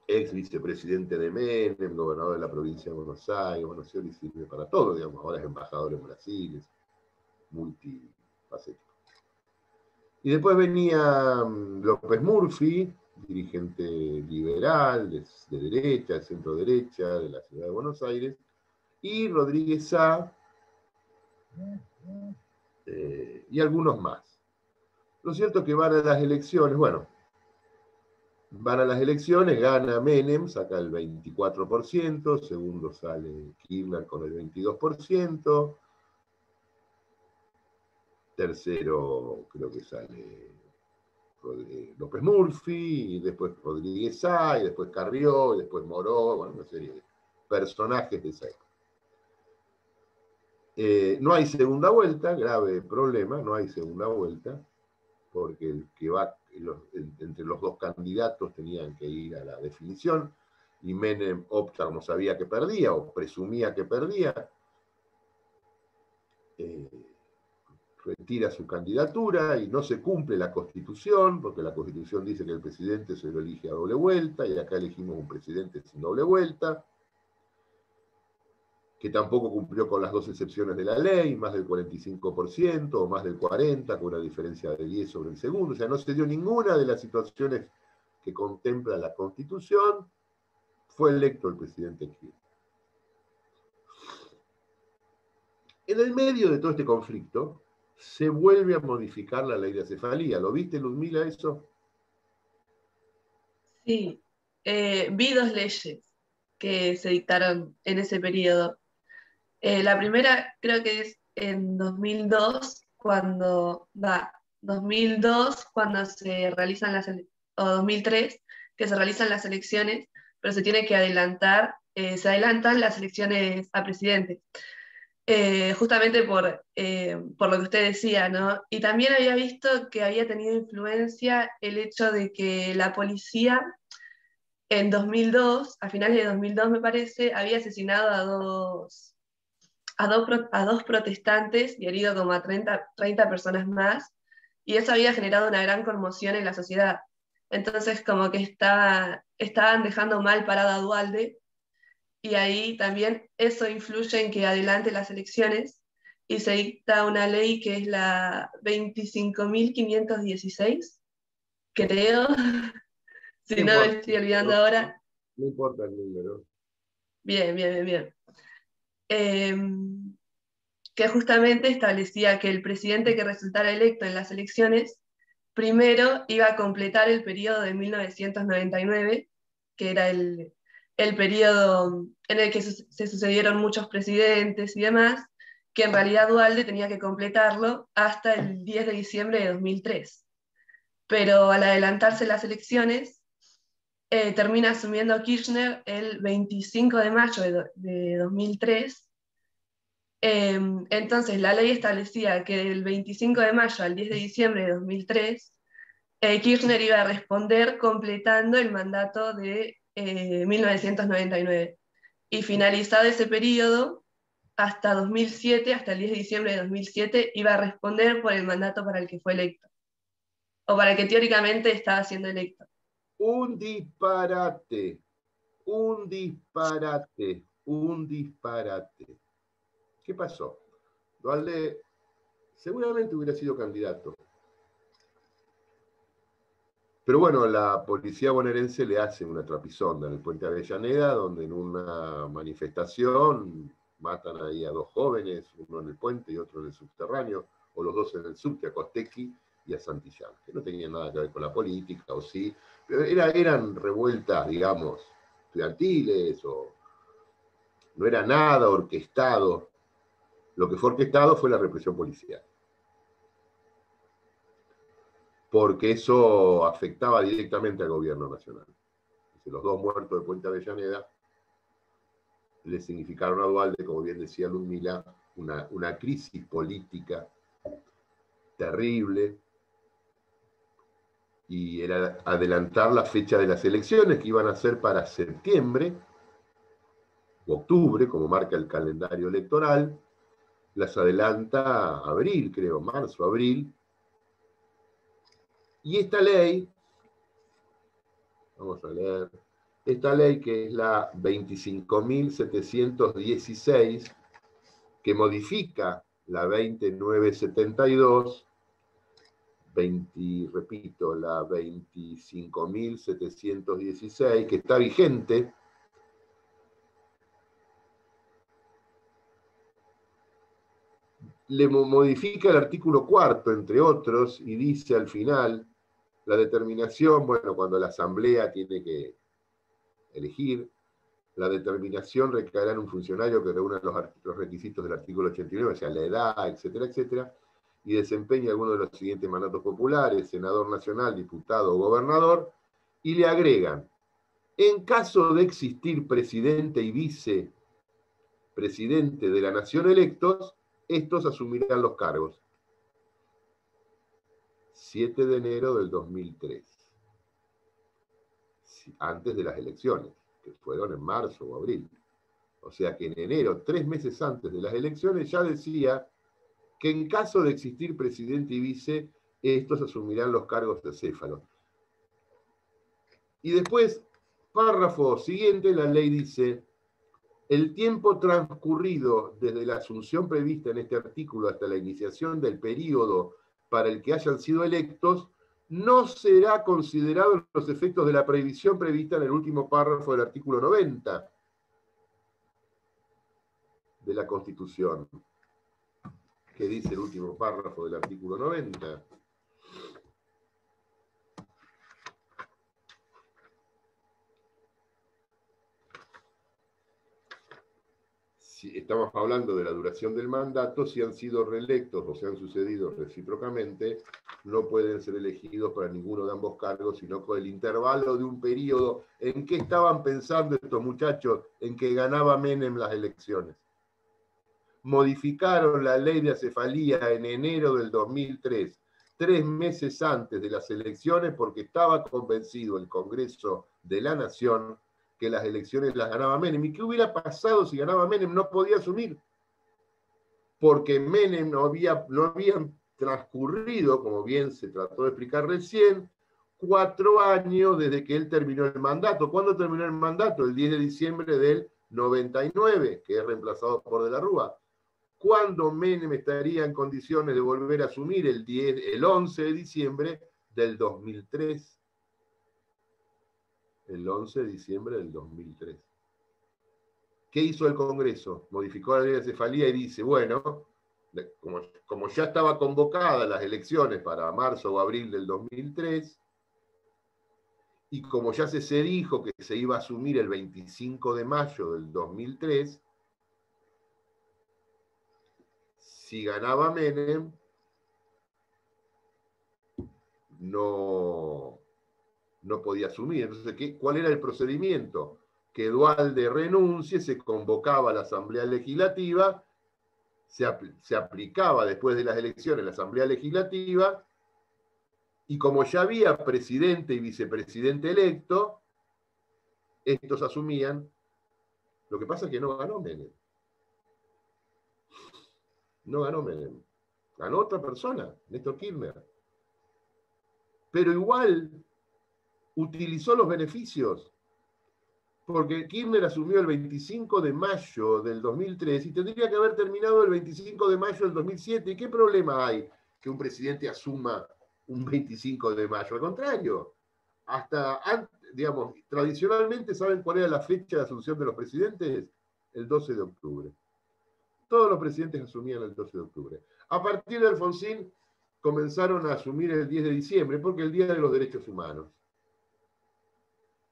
Speaker 1: ex vicepresidente de Menem, gobernador de la provincia de Buenos Aires. Bueno, Scioli sirve para todo, digamos, ahora es embajador en Brasil, es multifacético. Y después venía López Murphy, dirigente liberal, de derecha, de centro derecha, de la ciudad de Buenos Aires, y Rodríguez Sá, y algunos más. Lo cierto es que van a las elecciones, bueno, van a las elecciones, gana Menem, saca el 24%, segundo sale Kirchner con el 22%, tercero creo que sale López Murphy, y después Rodríguez Sá, y después Carrió, y después Moró, bueno, una serie de personajes de esa época. No hay segunda vuelta, grave problema, no hay segunda vuelta, porque el que va entre los dos candidatos tenían que ir a la definición, y Menem opta, como sabía que perdía, o presumía que perdía, retira su candidatura y no se cumple la Constitución, porque la Constitución dice que el presidente se lo elige a doble vuelta, y acá elegimos un presidente sin doble vuelta, que tampoco cumplió con las dos excepciones de la ley, más del 45% o más del 40%, con una diferencia de 10 sobre el segundo. O sea, no se dio ninguna de las situaciones que contempla la Constitución. Fue electo el presidente Kirchner. En el medio de todo este conflicto, se vuelve a modificar la ley de acefalía. ¿Lo viste, Ludmila, eso?
Speaker 5: Sí, vi dos leyes que se dictaron en ese periodo. La primera creo que es en 2002, cuando se realizan o 2003, que se realizan las elecciones, pero se tiene que adelantar, se adelantan las elecciones a presidente. Justamente por lo que usted decía, ¿no? Y también había visto que había tenido influencia el hecho de que la policía en 2002, a finales de 2002 me parece, había asesinado a dos protestantes y herido como a 30 personas más, y eso había generado una gran conmoción en la sociedad. Entonces como que estaban dejando mal parada a Duhalde, y ahí también eso influye en que adelante las elecciones, y se dicta una ley que es la 25.516, creo, si no me estoy olvidando ahora.
Speaker 1: No importa el número.
Speaker 5: Bien, bien, bien, bien. Que justamente establecía que el presidente que resultara electo en las elecciones primero iba a completar el periodo de 1999, que era el periodo en el que se sucedieron muchos presidentes y demás, que en realidad Duhalde tenía que completarlo hasta el 10 de diciembre de 2003. Pero al adelantarse las elecciones, termina asumiendo Kirchner el 25 de mayo de 2003. Entonces, la ley establecía que del 25 de mayo al 10 de diciembre de 2003, Kirchner iba a responder completando el mandato de 1999. Y finalizado ese periodo, hasta 2007, hasta el 10 de diciembre de 2007, iba a responder por el mandato para el que fue electo, o para el que teóricamente estaba siendo electo.
Speaker 1: Un disparate, un disparate, un disparate. ¿Qué pasó? Duhalde seguramente hubiera sido candidato, Pero bueno, la policía bonaerense le hace una trapisonda en el puente Avellaneda, donde en una manifestación matan ahí a 2 jóvenes, uno en el puente y otro en el subterráneo, o los dos en el subte, a Costecchi y a Santillán, que no tenían nada que ver con la política, o sí, pero eran revueltas, digamos, estudiantiles, o no era nada orquestado. Lo que fue orquestado fue la represión policial, porque eso afectaba directamente al gobierno nacional. Los 2 muertos de Puente Avellaneda le significaron a Duhalde, como bien decía Ludmila, una crisis política terrible, y era adelantar la fecha de las elecciones, que iban a ser para septiembre o octubre, como marca el calendario electoral. Las adelanta a abril, creo, marzo, abril. Y esta ley, vamos a leer, esta ley, que es la 25.716, que modifica la 2972, repito, la 25.716, que está vigente, le modifica el artículo 4, entre otros, y dice al final, la determinación, bueno, cuando la Asamblea tiene que elegir, la determinación recaerá en un funcionario que reúna los requisitos del artículo 89, o sea, la edad, etcétera, etcétera, y desempeña alguno de los siguientes mandatos populares: senador nacional, diputado o gobernador, y le agregan: en caso de existir presidente y vicepresidente de la nación electos, estos asumirán los cargos. 7 de enero del 2003, antes de las elecciones, que fueron en marzo o abril. O sea que en enero, 3 meses antes de las elecciones, ya decía que en caso de existir presidente y vice, estos asumirán los cargos de acéfalo. Y después, párrafo siguiente, la ley dice: el tiempo transcurrido desde la asunción prevista en este artículo hasta la iniciación del período para el que hayan sido electos, no será considerado en los efectos de la prohibición prevista en el último párrafo del artículo 90 de la Constitución. ¿Qué dice el último párrafo del artículo 90? Si estamos hablando de la duración del mandato, si han sido reelectos o se han sucedido recíprocamente, no pueden ser elegidos para ninguno de ambos cargos, sino con el intervalo de un periodo. ¿En qué estaban pensando estos muchachos? En que ganaba Menem las elecciones. Modificaron la ley de acefalía en enero del 2003, 3 meses antes de las elecciones, porque estaba convencido el Congreso de la Nación que las elecciones las ganaba Menem. ¿Y qué hubiera pasado si ganaba Menem? No podía asumir, porque Menem no habían transcurrido, como bien se trató de explicar recién, 4 años desde que él terminó el mandato. ¿Cuándo terminó el mandato? El 10 de diciembre del 99, que es reemplazado por De la Rúa. ¿Cuándo Menem estaría en condiciones de volver a asumir? El 11 de diciembre del 2003. El 11 de diciembre del 2003. ¿Qué hizo el Congreso? Modificó la ley de cefalía y dice, bueno, como ya estaba convocada las elecciones para marzo o abril del 2003, y como ya se dijo que se iba a asumir el 25 de mayo del 2003, si ganaba Menem, no podía asumir. Entonces, ¿cuál era el procedimiento? Que Duhalde renuncie, se convocaba a la Asamblea Legislativa, se aplicaba después de las elecciones la Asamblea Legislativa, y como ya había presidente y vicepresidente electo, estos asumían. Lo que pasa es que no ganó Menem. No ganó Menem. Ganó otra persona, Néstor Kirchner. Pero igual utilizó los beneficios, porque Kirchner asumió el 25 de mayo del 2003 y tendría que haber terminado el 25 de mayo del 2007. ¿Y qué problema hay que un presidente asuma un 25 de mayo? Al contrario, digamos, tradicionalmente, ¿saben cuál era la fecha de asunción de los presidentes? El 12 de octubre. Todos los presidentes asumían el 12 de octubre. A partir de Alfonsín comenzaron a asumir el 10 de diciembre, porque el Día de los Derechos Humanos.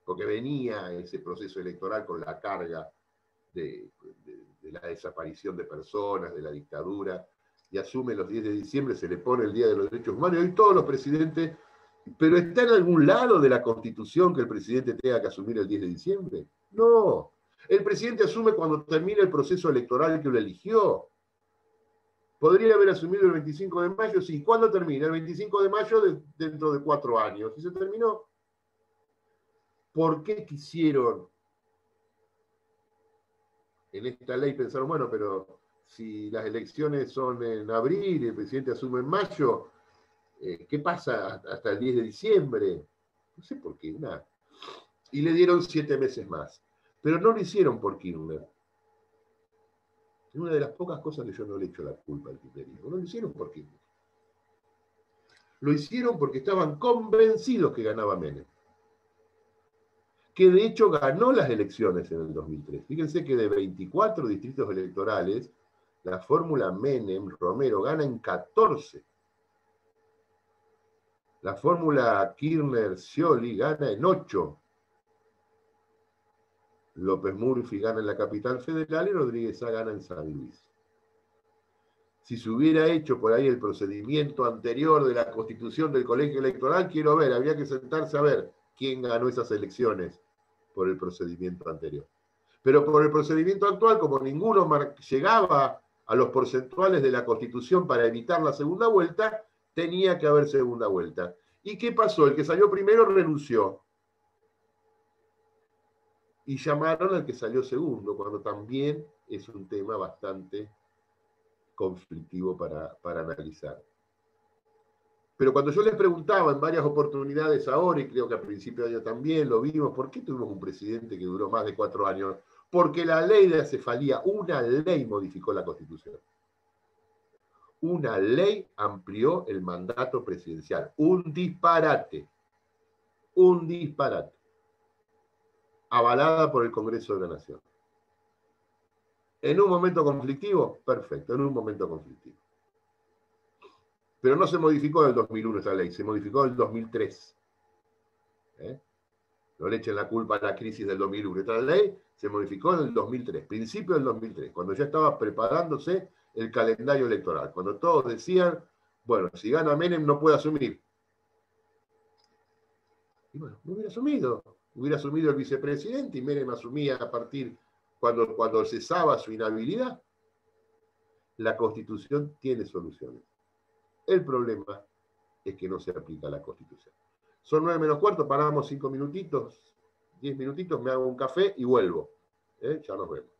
Speaker 1: Porque venía ese proceso electoral con la carga de la desaparición de personas, de la dictadura, y asume los 10 de diciembre, se le pone el Día de los Derechos Humanos, y hoy todos los presidentes, pero ¿está en algún lado de la Constitución que el presidente tenga que asumir el 10 de diciembre? No. El presidente asume cuando termina el proceso electoral que lo eligió. ¿Podría haber asumido el 25 de mayo? Sí. ¿Cuándo termina? El 25 de mayo dentro de 4 años. ¿Y se terminó? ¿Por qué quisieron en esta ley? Pensaron, bueno, pero si las elecciones son en abril y el presidente asume en mayo, ¿qué pasa hasta el 10 de diciembre? No sé por qué, nada. Y le dieron 7 meses más. Pero no lo hicieron por Kirchner. Es una de las pocas cosas que yo no le echo la culpa al kirchnerismo. No lo hicieron por Kirchner. Lo hicieron porque estaban convencidos que ganaba Menem. Que de hecho ganó las elecciones en el 2003. Fíjense que de 24 distritos electorales, la fórmula Menem-Romero gana en 14. La fórmula Kirchner-Scioli gana en 8. López Murphy gana en la capital federal y Rodríguez A gana en San Luis. Si se hubiera hecho por ahí el procedimiento anterior de la constitución del colegio electoral, quiero ver, había que sentarse a ver quién ganó esas elecciones por el procedimiento anterior. Pero por el procedimiento actual, como ninguno llegaba a los porcentuales de la Constitución para evitar la segunda vuelta, tenía que haber segunda vuelta. ¿Y qué pasó? El que salió primero renunció. Y llamaron al que salió segundo, cuando también es un tema bastante conflictivo para analizar. Pero cuando yo les preguntaba en varias oportunidades ahora, y creo que a principio de año también lo vimos, ¿por qué tuvimos un presidente que duró más de 4 años? Porque la ley de acefalía, una ley modificó la Constitución. Una ley amplió el mandato presidencial. Un disparate. Un disparate. Avalada por el Congreso de la Nación. ¿En un momento conflictivo? Perfecto, en un momento conflictivo. Pero no se modificó en el 2001 esa ley, se modificó en el 2003. No le echen la culpa a la crisis del 2001. Esta ley se modificó en el 2003, principio del 2003, cuando ya estaba preparándose el calendario electoral, cuando todos decían, bueno, si gana Menem no puede asumir. Y bueno, no hubiera asumido el vicepresidente y Menem asumía a partir cuando cesaba su inhabilidad. La Constitución tiene soluciones. El problema es que no se aplica la Constitución. Son 9 menos cuarto, paramos 5 minutitos, 10 minutitos, me hago un café y vuelvo. Ya nos vemos.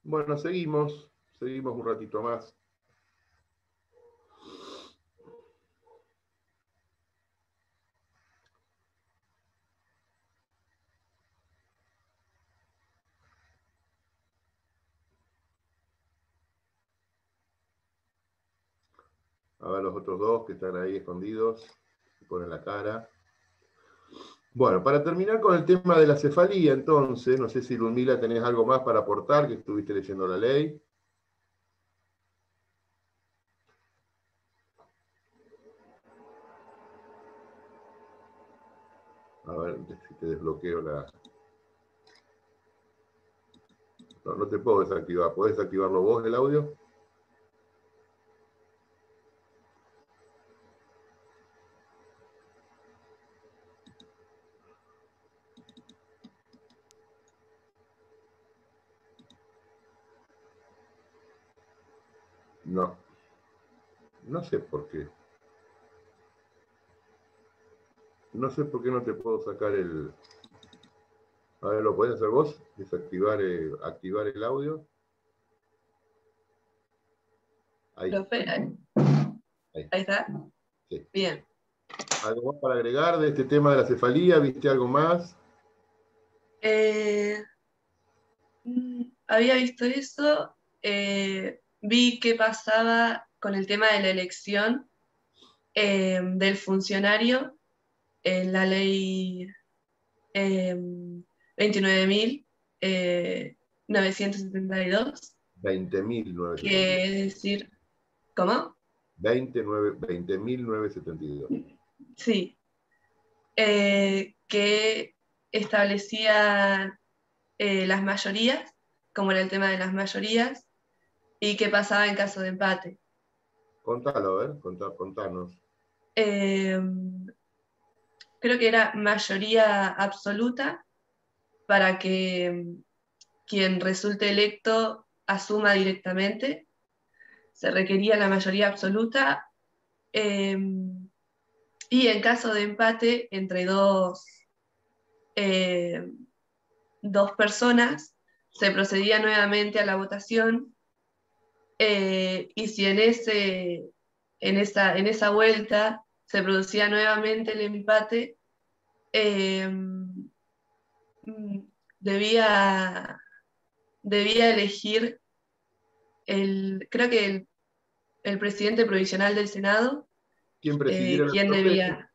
Speaker 1: Bueno, seguimos un ratito más. A ver los otros dos que están ahí escondidos, se ponen la cara. Bueno, para terminar con el tema de la cefalía, entonces, no sé si Ludmila tenés algo más para aportar, que estuviste leyendo la ley. A ver si te desbloqueo la... No, no te puedo desactivar. ¿Podés desactivarlo vos, el audio? No. No sé por qué. No sé por qué no te puedo sacar el... A ver, ¿lo podés hacer vos? Desactivar, activar el audio. Ahí.
Speaker 5: Profe, ahí está.
Speaker 1: Sí.
Speaker 5: Bien.
Speaker 1: ¿Algo más para agregar de este tema de la cefalía? ¿Viste algo más?
Speaker 5: Había visto eso. Vi qué pasaba con el tema de la elección del funcionario en la ley 29.972,
Speaker 1: 20.972.
Speaker 5: que es decir, ¿cómo?
Speaker 1: 20.972.
Speaker 5: Sí, que establecía las mayorías, como era el tema de las mayorías, y qué pasaba en caso de empate.
Speaker 1: Contalo, a ver, contanos.
Speaker 5: Creo que era mayoría absoluta para que quien resulte electo asuma directamente. Se requería la mayoría absoluta, y en caso de empate entre dos personas, se procedía nuevamente a la votación, y si en esa vuelta se producía nuevamente el empate, debía elegir creo que el presidente provisional del Senado,
Speaker 1: ¿Quién presidiera la
Speaker 5: quién
Speaker 1: asamblea?
Speaker 5: debía...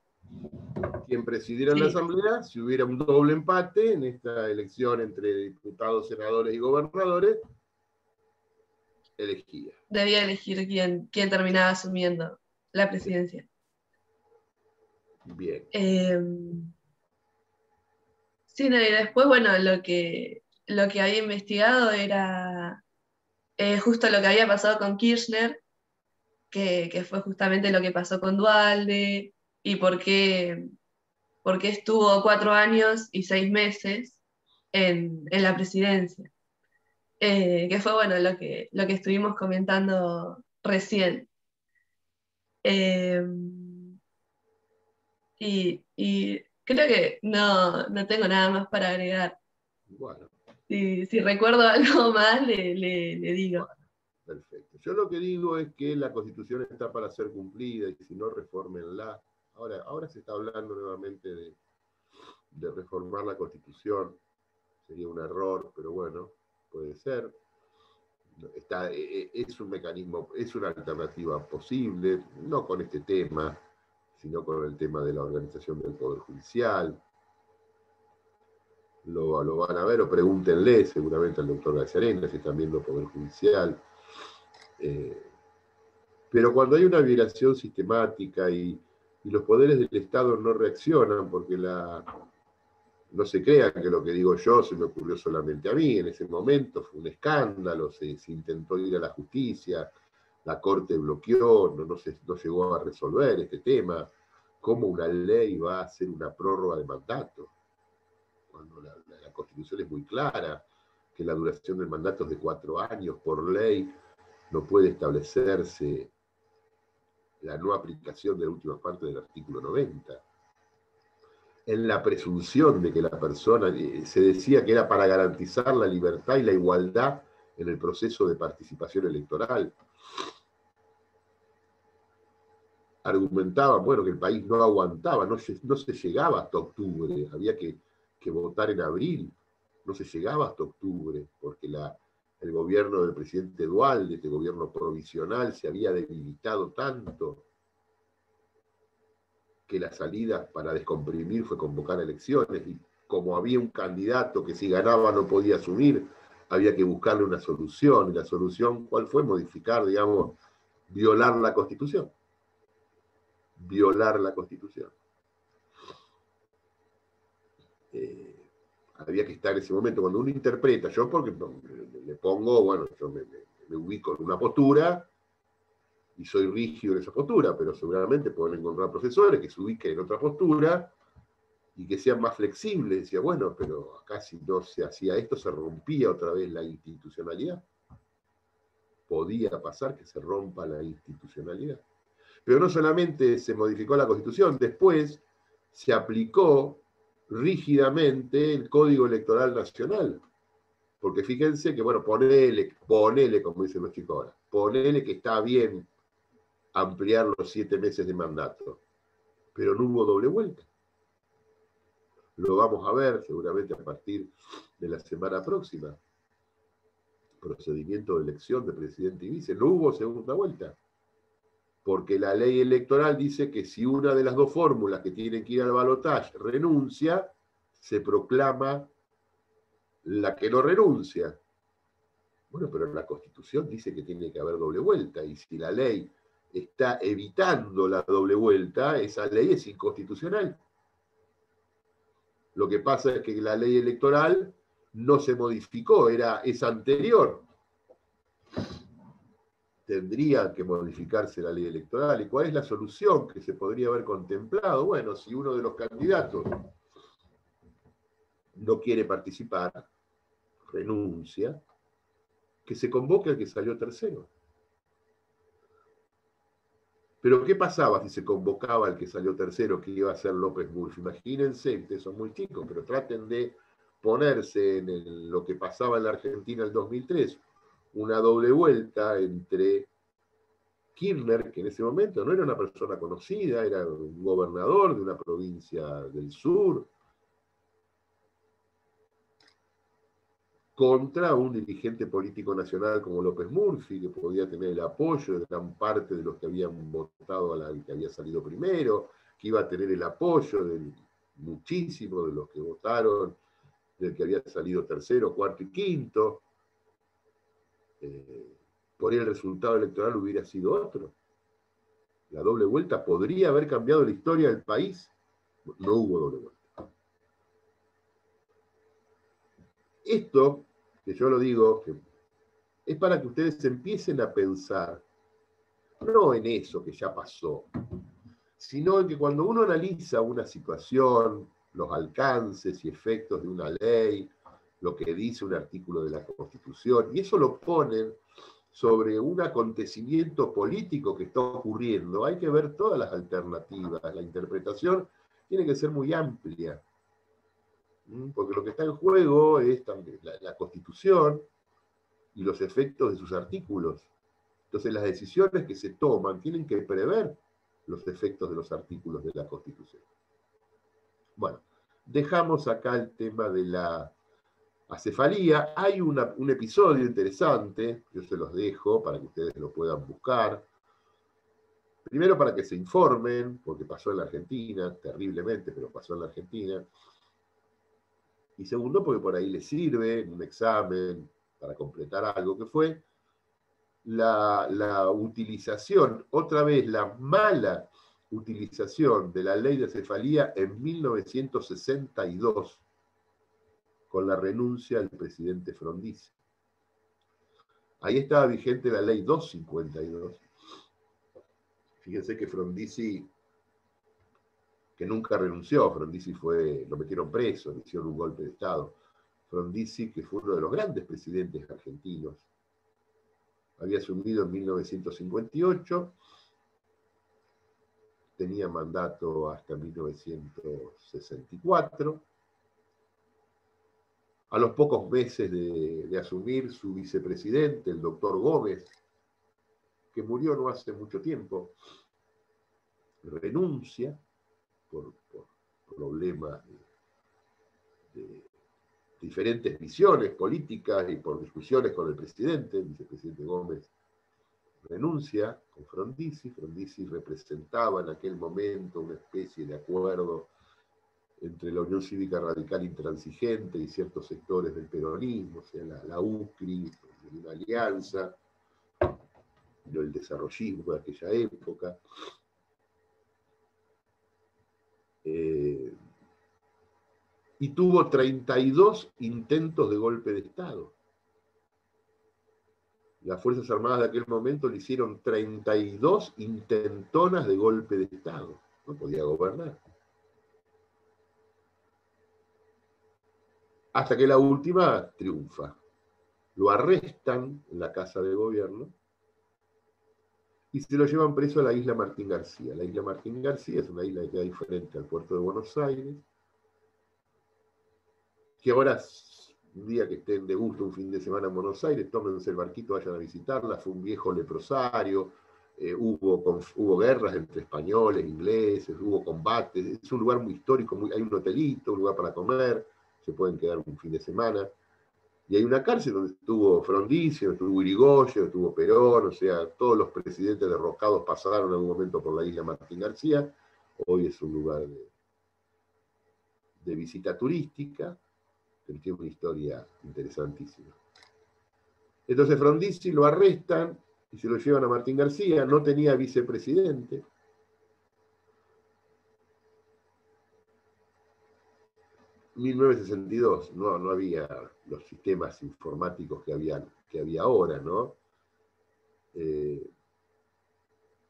Speaker 1: Quien presidiera la
Speaker 5: Sí,
Speaker 1: asamblea, si hubiera un doble empate en esta elección entre diputados, senadores y gobernadores, elegía.
Speaker 5: Debía elegir quién terminaba asumiendo la presidencia.
Speaker 1: Bien.
Speaker 5: Sí, no, y después, bueno, lo que había investigado era justo lo que había pasado con Kirchner, que fue justamente lo que pasó con Duhalde, y por qué estuvo 4 años y 6 meses en la presidencia. Que fue, bueno, lo que estuvimos comentando recién. Y creo que no tengo nada más para agregar.
Speaker 1: Bueno.
Speaker 5: Si recuerdo algo más, le digo.
Speaker 1: Bueno, perfecto. Yo lo que digo es que la Constitución está para ser cumplida y si no, refórmenla. Ahora se está hablando nuevamente de reformar la Constitución. Sería un error, pero bueno, puede ser. Es un mecanismo, es una alternativa posible, no con este tema, sino con el tema de la organización del Poder Judicial. Lo van a ver o pregúntenle seguramente al doctor García Arenas si están viendo Poder Judicial. Pero cuando hay una violación sistemática y los poderes del Estado no reaccionan porque no se crean que lo que digo yo se me ocurrió solamente a mí, en ese momento fue un escándalo, se intentó ir a la justicia, la Corte bloqueó, no llegó a resolver este tema. ¿Cómo una ley va a hacer una prórroga de mandato? Cuando la Constitución es muy clara, que la duración del mandato es de 4 años, por ley no puede establecerse la no aplicación de la última parte del artículo 90. En la presunción de que la persona, se decía que era para garantizar la libertad y la igualdad en el proceso de participación electoral. Argumentaban, bueno, que el país no aguantaba, no se llegaba hasta octubre, había que votar en abril, no se llegaba hasta octubre, porque el gobierno del presidente Duhalde, este gobierno provisional, se había debilitado tanto que la salida para descomprimir fue convocar elecciones, y como había un candidato que si ganaba no podía asumir, había que buscarle una solución, y la solución, ¿cuál fue? Modificar, digamos, violar la Constitución. Violar la Constitución. Había que estar en ese momento, cuando uno interpreta, yo porque le pongo, bueno, yo me ubico en una postura, y soy rígido en esa postura, pero seguramente pueden encontrar profesores que se ubiquen en otra postura y que sean más flexibles. Decía, bueno, pero acá si no se hacía esto, se rompía otra vez la institucionalidad. Podía pasar que se rompa la institucionalidad. Pero no solamente se modificó la Constitución, después se aplicó rígidamente el Código Electoral Nacional. Porque fíjense que, bueno, ponele, como dicen los chicos ahora, ponele que está bien ampliar los 7 meses de mandato, pero no hubo doble vuelta. Lo vamos a ver seguramente a partir de la semana próxima. Procedimiento de elección de presidente y vice. No hubo segunda vuelta, porque la ley electoral dice que si una de las dos fórmulas que tienen que ir al balotaje renuncia, se proclama la que no renuncia. Bueno, pero la Constitución dice que tiene que haber doble vuelta, y si la ley está evitando la doble vuelta, esa ley es inconstitucional. Lo que pasa es que la ley electoral no se modificó, es anterior. Tendría que modificarse la ley electoral. ¿Y cuál es la solución que se podría haber contemplado? Bueno, si uno de los candidatos no quiere participar, renuncia, que se convoque al que salió tercero. Pero ¿qué pasaba si se convocaba al que salió tercero, que iba a ser López Murphy? Imagínense, ustedes son muy chicos, pero traten de ponerse en lo que pasaba en la Argentina en el 2003. Una doble vuelta entre Kirchner, que en ese momento no era una persona conocida, era un gobernador de una provincia del sur, contra un dirigente político nacional como López Murphy, que podía tener el apoyo de gran parte de los que habían votado al que había salido primero, que iba a tener el apoyo de muchísimos de los que votaron, del que había salido tercero, cuarto y quinto. por ahí el resultado electoral hubiera sido otro. La doble vuelta podría haber cambiado la historia del país. No hubo doble vuelta. Esto, que yo lo digo, que es para que ustedes empiecen a pensar, no en eso que ya pasó, sino en que cuando uno analiza una situación, los alcances y efectos de una ley, lo que dice un artículo de la Constitución, y eso lo ponen sobre un acontecimiento político que está ocurriendo, hay que ver todas las alternativas. La interpretación tiene que ser muy amplia, porque lo que está en juego es también la Constitución y los efectos de sus artículos. Entonces las decisiones que se toman tienen que prever los efectos de los artículos de la Constitución. Bueno, dejamos acá el tema de la acefalía. Hay un episodio interesante, yo se los dejo para que ustedes lo puedan buscar. Primero para que se informen, porque pasó en la Argentina, terriblemente, pero pasó en la Argentina. Y segundo, porque por ahí les sirve un examen para completar algo, que fue la utilización, otra vez la mala utilización de la ley de acefalía en 1962, con la renuncia del presidente Frondizi. Ahí estaba vigente la ley 252. Fíjense que Frondizi, que nunca renunció, Frondizi lo metieron preso, le hicieron un golpe de Estado. Frondizi, que fue uno de los grandes presidentes argentinos, había asumido en 1958, tenía mandato hasta 1964. A los pocos meses de asumir, su vicepresidente, el doctor Gómez, que murió no hace mucho tiempo, renuncia por problemas de diferentes visiones políticas y por discusiones con el presidente. El vicepresidente Gómez renuncia con Frondizi. Frondizi representaba en aquel momento una especie de acuerdo entre la Unión Cívica Radical Intransigente y ciertos sectores del peronismo, o sea, la UCRI, una alianza, el desarrollismo de aquella época. Y tuvo 32 intentos de golpe de Estado. Las Fuerzas Armadas de aquel momento le hicieron 32 intentonas de golpe de Estado. No podía gobernar. Hasta que la última triunfa. Lo arrestan en la Casa de Gobierno y se lo llevan preso a la isla Martín García. La isla Martín García es una isla que queda diferente al puerto de Buenos Aires, que ahora, un día que estén de gusto un fin de semana en Buenos Aires, tómense el barquito, vayan a visitarla. Fue un viejo leprosario, hubo guerras entre españoles, ingleses, hubo combates. Es un lugar muy histórico, hay un hotelito, un lugar para comer, se pueden quedar un fin de semana. Y hay una cárcel donde estuvo Frondizi, donde estuvo Irigoyen, donde estuvo Perón, o sea, todos los presidentes derrocados pasaron en algún momento por la isla Martín García. Hoy es un lugar de visita turística, pero tiene una historia interesantísima. Entonces Frondizi lo arrestan y se lo llevan a Martín García, no tenía vicepresidente. En 1962 no había los sistemas informáticos que había ahora, ¿no?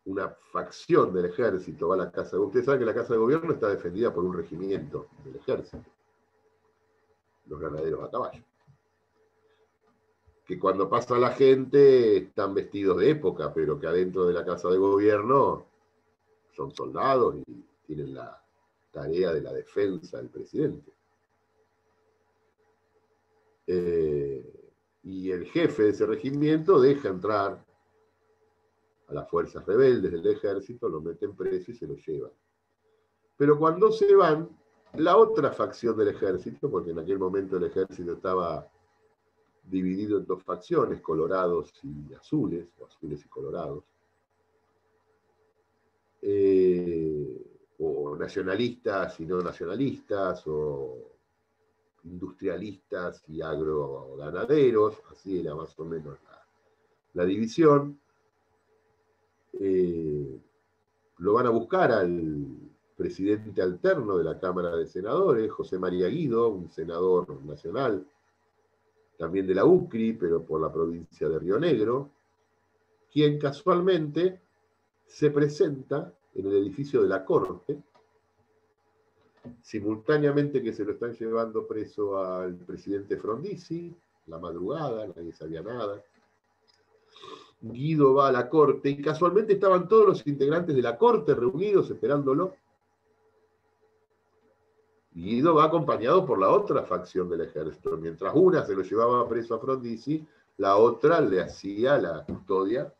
Speaker 1: Una facción del ejército va a la Casa de Gobierno. Ustedes saben que la Casa de Gobierno está defendida por un regimiento del ejército, los granaderos a caballo, que cuando pasa la gente están vestidos de época, pero que adentro de la Casa de Gobierno son soldados y tienen la tarea de la defensa del presidente. Y el jefe de ese regimiento deja entrar a las fuerzas rebeldes del ejército, lo meten preso y se lo llevan. Pero cuando se van, la otra facción del ejército, porque en aquel momento el ejército estaba dividido en dos facciones, colorados y azules, o azules y colorados, o nacionalistas y no nacionalistas, o industrialistas y agroganaderos, así era más o menos la división, lo van a buscar al presidente alterno de la Cámara de Senadores, José María Guido, un senador nacional, también de la UCRI, pero por la provincia de Río Negro, quien casualmente se presenta en el edificio de la Corte, simultáneamente que se lo están llevando preso al presidente Frondizi, la madrugada, nadie sabía nada. Guido va a la Corte y casualmente estaban todos los integrantes de la Corte reunidos esperándolo. Guido va acompañado por la otra facción del ejército. Mientras una se lo llevaba preso a Frondizi, la otra le hacía la custodia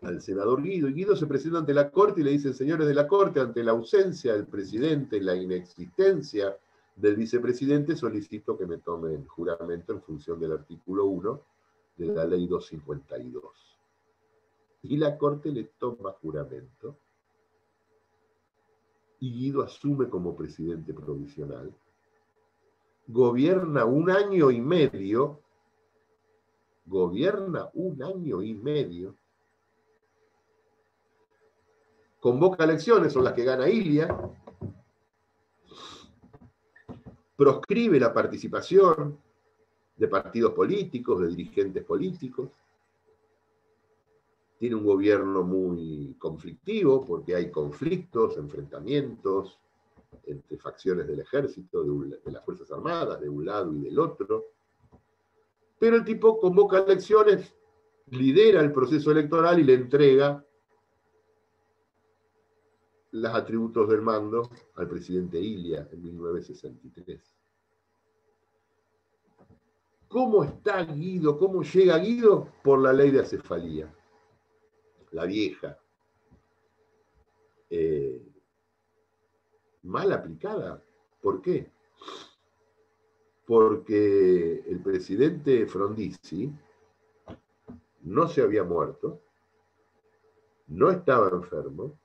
Speaker 1: al senador Guido. Y Guido se presenta ante la Corte y le dice: señores de la Corte, ante la ausencia del presidente y la inexistencia del vicepresidente, solicito que me tomen juramento en función del artículo 1 de la ley 252. Y la Corte le toma juramento. Y Guido asume como presidente provisional. Gobierna un año y medio. Convoca elecciones, son las que gana Ilia. Proscribe la participación de partidos políticos, de dirigentes políticos. Tiene un gobierno muy conflictivo porque hay conflictos, enfrentamientos entre facciones del ejército, de las Fuerzas Armadas, de un lado y del otro. Pero el tipo convoca elecciones, lidera el proceso electoral y le entrega los atributos del mando al presidente Ilia en 1963. ¿Cómo está Guido? ¿Cómo llega Guido? Por la ley de acefalía. La vieja, mal aplicada. ¿Por qué? Porque el presidente Frondizi no se había muerto, no estaba enfermo,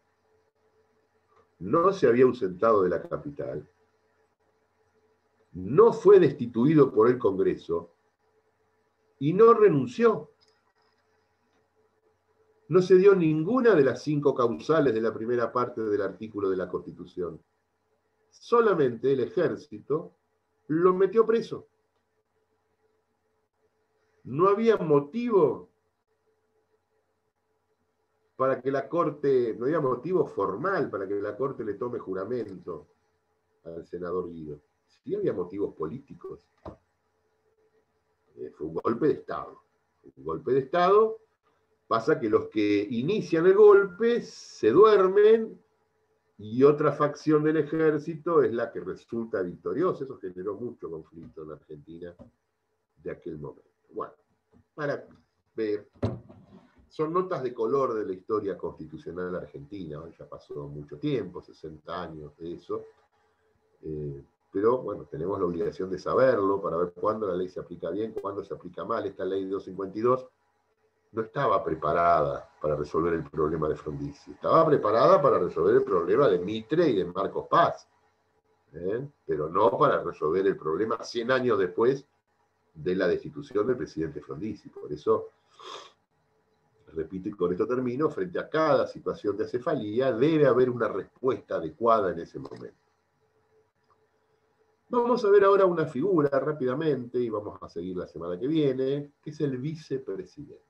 Speaker 1: no se había ausentado de la capital, no fue destituido por el Congreso y no renunció. No se dio ninguna de las 5 causales de la primera parte del artículo de la Constitución. Solamente el ejército lo metió preso. No había motivo para que la Corte, no había motivo formal para que la Corte le tome juramento al senador Guido. Sí había motivos políticos. Fue un golpe de Estado. Un golpe de Estado. Pasa que los que inician el golpe se duermen y otra facción del ejército es la que resulta victoriosa. Eso generó mucho conflicto en la Argentina de aquel momento. Bueno, para ver, son notas de color de la historia constitucional argentina. Ya pasó mucho tiempo, 60 años de eso. Pero bueno, tenemos la obligación de saberlo para ver cuándo la ley se aplica bien, cuándo se aplica mal. Esta ley 252 no estaba preparada para resolver el problema de Frondizi. Estaba preparada para resolver el problema de Mitre y de Marcos Paz. Pero no para resolver el problema 100 años después de la destitución del presidente Frondizi. Por eso, repito y con esto termino, frente a cada situación de acefalía debe haber una respuesta adecuada en ese momento. Vamos a ver ahora una figura rápidamente y vamos a seguir la semana que viene, que es el vicepresidente.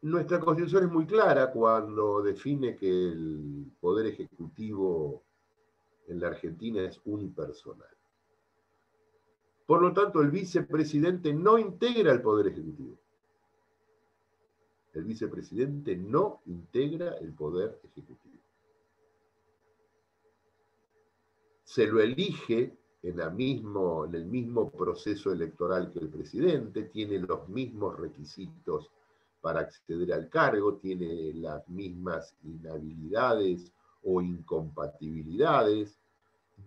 Speaker 1: Nuestra Constitución es muy clara cuando define que el Poder Ejecutivo en la Argentina es unipersonal. Por lo tanto, el vicepresidente no integra el Poder Ejecutivo. El vicepresidente no integra el Poder Ejecutivo. Se lo elige en el mismo proceso electoral que el presidente, tiene los mismos requisitos para acceder al cargo, tiene las mismas inhabilidades o incompatibilidades,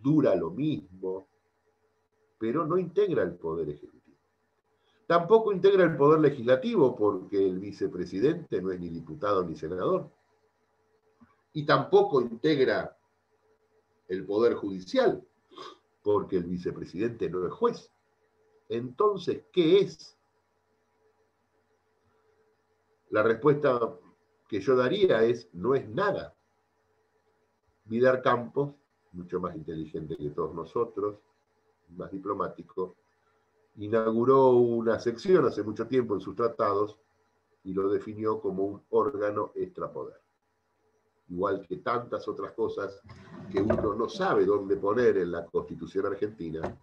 Speaker 1: dura lo mismo, pero no integra el Poder Ejecutivo. Tampoco integra el Poder Legislativo, porque el vicepresidente no es ni diputado ni senador. Y tampoco integra el Poder Judicial, porque el vicepresidente no es juez. Entonces, ¿qué es? La respuesta que yo daría es, no es nada. Vidar Campos, mucho más inteligente que todos nosotros, más diplomático, inauguró una sección hace mucho tiempo en sus tratados y lo definió como un órgano extrapoder. Igual que tantas otras cosas que uno no sabe dónde poner en la Constitución argentina,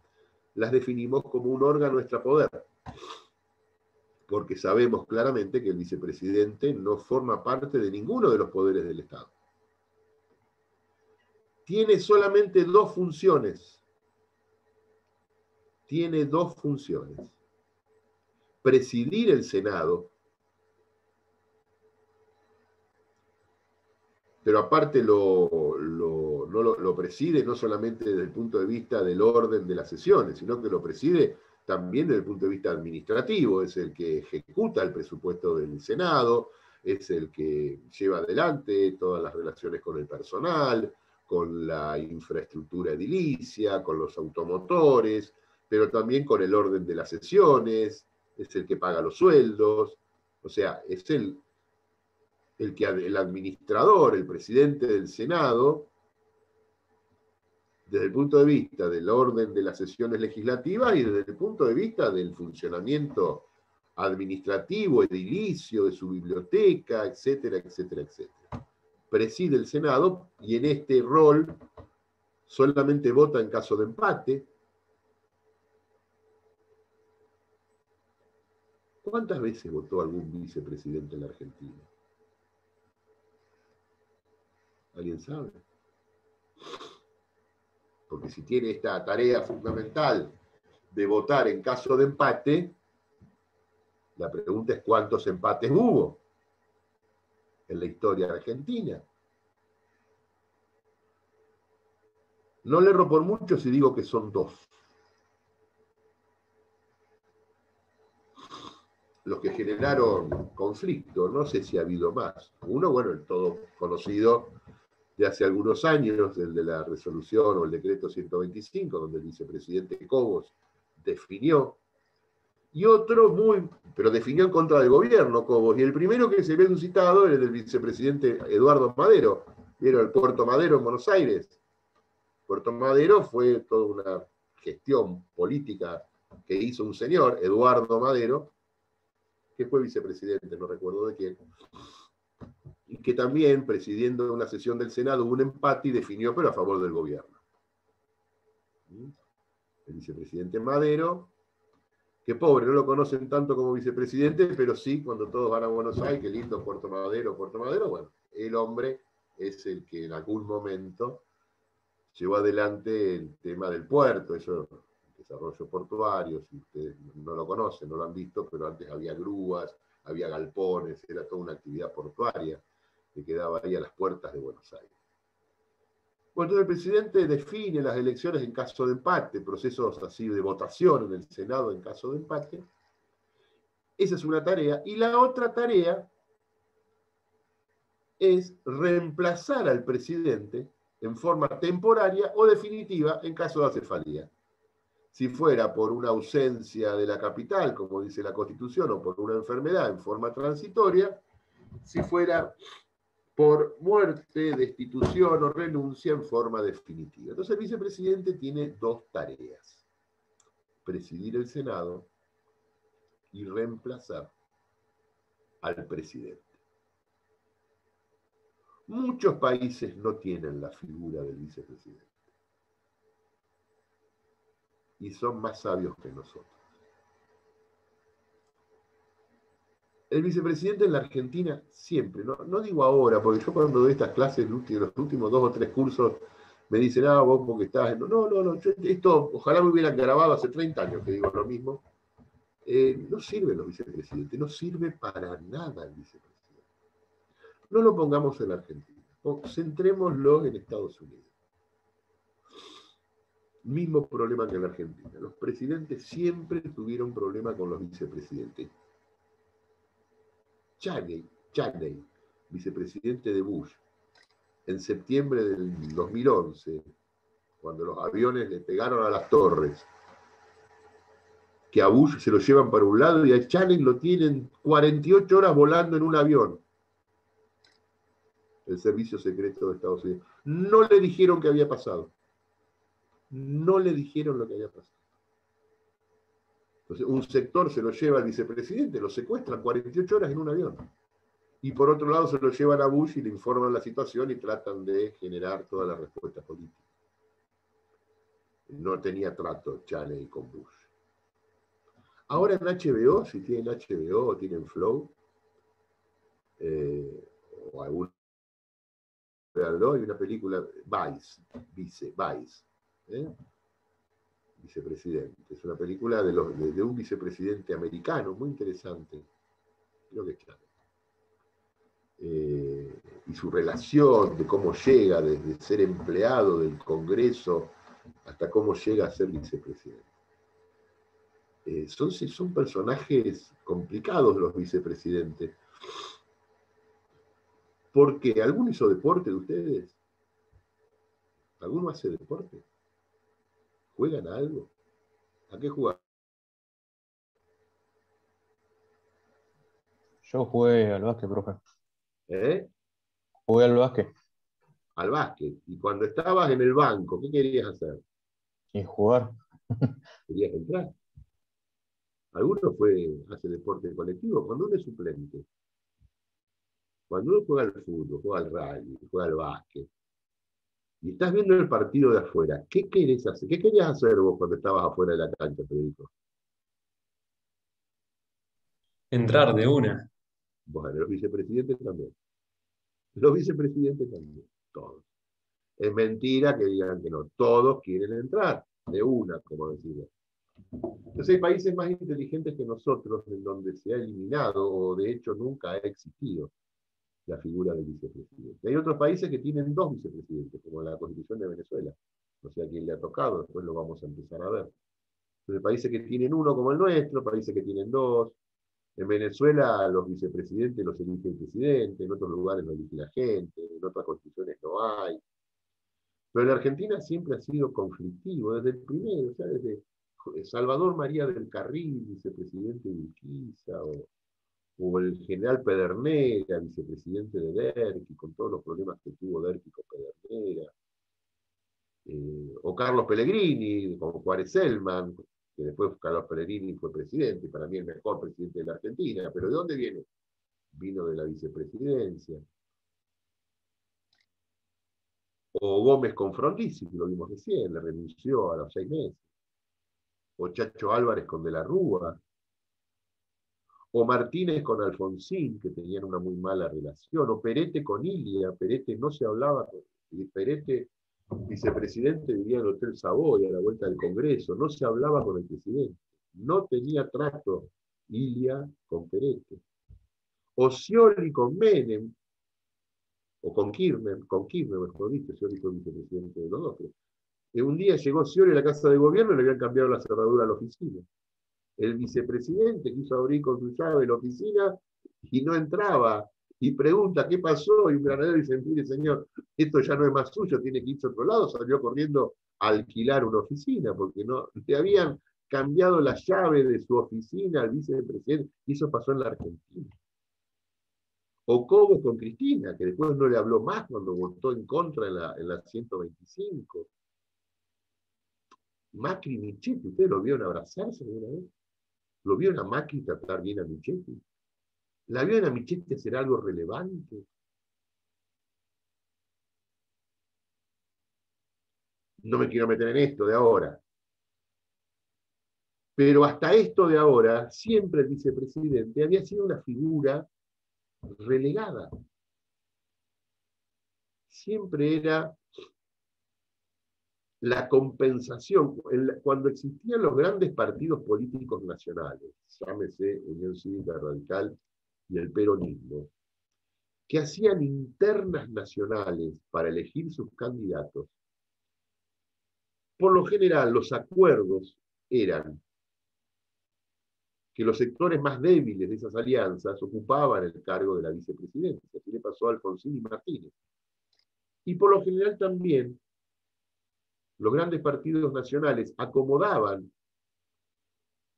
Speaker 1: las definimos como un órgano extrapoder, porque sabemos claramente que el vicepresidente no forma parte de ninguno de los poderes del Estado. Tiene solamente dos funciones. Tiene dos funciones. Presidir el Senado, pero aparte lo preside no solamente desde el punto de vista del orden de las sesiones, sino que lo preside también desde el punto de vista administrativo. Es el que ejecuta el presupuesto del Senado, es el que lleva adelante todas las relaciones con el personal, con la infraestructura edilicia, con los automotores, pero también con el orden de las sesiones, es el que paga los sueldos, o sea, es el administrador, el presidente del Senado, desde el punto de vista del orden de las sesiones legislativas y desde el punto de vista del funcionamiento administrativo, edilicio, de su biblioteca, etcétera, etcétera, etcétera. Preside el Senado y en este rol solamente vota en caso de empate. ¿Cuántas veces votó algún vicepresidente en la Argentina? ¿Alguien sabe? Porque si tiene esta tarea fundamental de votar en caso de empate, la pregunta es ¿cuántos empates hubo en la historia argentina? No le erro por mucho si digo que son dos. Los que generaron conflicto, no sé si ha habido más. Uno, bueno, el todo conocido de hace algunos años, el de la resolución o el decreto 125, donde el vicepresidente Cobos definió, y otro pero definió en contra del gobierno Cobos, y el primero que se ve suscitado era el del vicepresidente Eduardo Madero. ¿Vieron el Puerto Madero en Buenos Aires? Puerto Madero fue toda una gestión política que hizo un señor, Eduardo Madero, que fue vicepresidente, no recuerdo de quién, y que también, presidiendo una sesión del Senado, hubo un empate y definió, pero a favor del gobierno. El vicepresidente Madero, que pobre, no lo conocen tanto como vicepresidente, pero sí, cuando todos van a Buenos Aires, qué lindo Puerto Madero, bueno, el hombre es el que en algún momento llevó adelante el tema del puerto, eso, desarrollo portuario, si ustedes no lo conocen, no lo han visto, pero antes había grúas, había galpones, era toda una actividad portuaria que quedaba ahí a las puertas de Buenos Aires. Bueno, entonces el presidente define las elecciones en caso de empate, procesos así de votación en el Senado en caso de empate. Esa es una tarea. Y la otra tarea es reemplazar al presidente en forma temporaria o definitiva en caso de acefalía. Si fuera por una ausencia de la capital, como dice la Constitución, o por una enfermedad en forma transitoria, si fuera por muerte, destitución o renuncia en forma definitiva. Entonces el vicepresidente tiene dos tareas: presidir el Senado y reemplazar al presidente. Muchos países no tienen la figura del vicepresidente y son más sabios que nosotros. El vicepresidente en la Argentina siempre, no digo ahora, porque yo cuando doy estas clases, los últimos 2 o 3 cursos, me dicen, vos porque estás... No, esto ojalá me hubieran grabado hace 30 años que digo lo mismo. No sirven los vicepresidentes, no sirve para nada el vicepresidente. No lo pongamos en la Argentina, centrémoslo en Estados Unidos. Mismo problema que en la Argentina. Los presidentes siempre tuvieron problema con los vicepresidentes. Cheney, vicepresidente de Bush, en septiembre del 2011, cuando los aviones le pegaron a las torres, que a Bush se lo llevan para un lado y a Cheney lo tienen 48 horas volando en un avión. El servicio secreto de Estados Unidos. No le dijeron qué había pasado. No le dijeron lo que había pasado. Entonces, un sector se lo lleva al vicepresidente, lo secuestran 48 horas en un avión. Y por otro lado se lo llevan a Bush y le informan la situación y tratan de generar toda la respuesta política. No tenía trato Cheney con Bush. Ahora en HBO, si tienen HBO o tienen Flow, o algún hay una película, Vice, vicepresidente. Es una película de un vicepresidente americano, muy interesante. Creo que está. Y su relación, de cómo llega desde ser empleado del Congreso hasta cómo llega a ser vicepresidente. Son personajes complicados los vicepresidentes. Porque ¿alguno hizo deporte de ustedes? ¿Alguno hace deporte? ¿Juegan a algo? ¿A qué juegan?
Speaker 6: Yo jugué al básquet, profe.
Speaker 1: ¿Eh?
Speaker 6: Jugué al básquet.
Speaker 1: Al básquet. Y cuando estabas en el banco, ¿qué querías hacer?
Speaker 6: Y jugar.
Speaker 1: ¿Querías entrar? ¿Alguno hace deporte colectivo? Cuando uno es suplente. Cuando uno juega al fútbol, juega al rugby, juega al básquet, y estás viendo el partido de afuera, ¿qué querés hacer? ¿Qué querías hacer vos cuando estabas afuera de la cancha, Federico?
Speaker 7: Entrar de una.
Speaker 1: Bueno, los vicepresidentes también. Los vicepresidentes también, todos. Es mentira que digan que no. Todos quieren entrar, de una, como decía. Entonces hay países más inteligentes que nosotros en donde se ha eliminado, o de hecho nunca ha existido, la figura del vicepresidente. Hay otros países que tienen 2 vicepresidentes, como la Constitución de Venezuela. No sé a quién le ha tocado, después lo vamos a empezar a ver. Entonces, países que tienen 1 como el nuestro, países que tienen 2. En Venezuela los vicepresidentes los elige el presidente, en otros lugares lo elige la gente, en otras constituciones no hay. Pero en Argentina siempre ha sido conflictivo, desde el primero, o sea, desde Salvador María del Carril, vicepresidente de Urquiza, o el general Pedernera, vicepresidente de Derqui, con todos los problemas que tuvo Derqui con Pedernera, o Carlos Pellegrini, con Juárez Selman, que después Carlos Pellegrini fue presidente, para mí el mejor presidente de la Argentina, pero ¿de dónde viene? Vino de la vicepresidencia. O Gómez con Frondizi, que lo vimos recién, le renunció a los 6 meses. O Chacho Álvarez con De la Rúa. O Martínez con Alfonsín, que tenían una muy mala relación. O Perete con Ilia. Perete no se hablaba. Perete, vicepresidente, vivía en el Hotel Savoy, a la vuelta del Congreso. No se hablaba con el presidente. No tenía trato Ilia con Perete. O Scioli con Menem. O con Kirchner, mejor dicho, Scioli fue vicepresidente de los dos. Un día llegó Scioli a la Casa de Gobierno y le habían cambiado la cerradura a la oficina. El vicepresidente quiso abrir con su llave la oficina y no entraba. Y pregunta, ¿qué pasó? Y un granadero dice, mire señor, esto ya no es más suyo, tiene que irse a otro lado. Salió corriendo a alquilar una oficina, porque no le habían cambiado la llave de su oficina al vicepresidente. Y eso pasó en la Argentina. O Cobos con Cristina, que después no le habló más cuando votó en contra en la 125. Macri y Michetti, ¿ustedes lo vieron abrazarse alguna vez? ¿Lo vieron a Macri tratar bien a Michetti? ¿La vieron a Michetti hacer algo relevante? No me quiero meter en esto de ahora. Pero hasta esto de ahora, siempre el vicepresidente había sido una figura relegada. Siempre era la compensación. Cuando existían los grandes partidos políticos nacionales, llámese Unión Cívica Radical y el peronismo, que hacían internas nacionales para elegir sus candidatos, por lo general los acuerdos eran que los sectores más débiles de esas alianzas ocupaban el cargo de la vicepresidencia. Así le pasó a Alfonsín y Martínez. Y por lo general también los grandes partidos nacionales acomodaban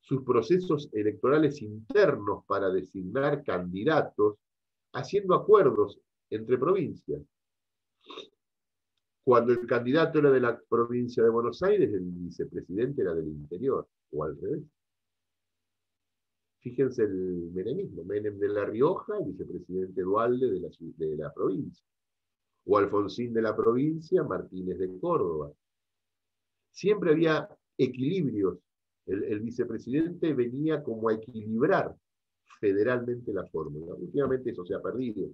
Speaker 1: sus procesos electorales internos para designar candidatos, haciendo acuerdos entre provincias. Cuando el candidato era de la provincia de Buenos Aires, el vicepresidente era del interior, o al revés. Fíjense el menemismo, Menem de La Rioja, el vicepresidente Duhalde de la provincia. O Alfonsín de la provincia, Martínez de Córdoba. Siempre había equilibrios. El vicepresidente venía como a equilibrar federalmente la fórmula. Últimamente eso se ha perdido.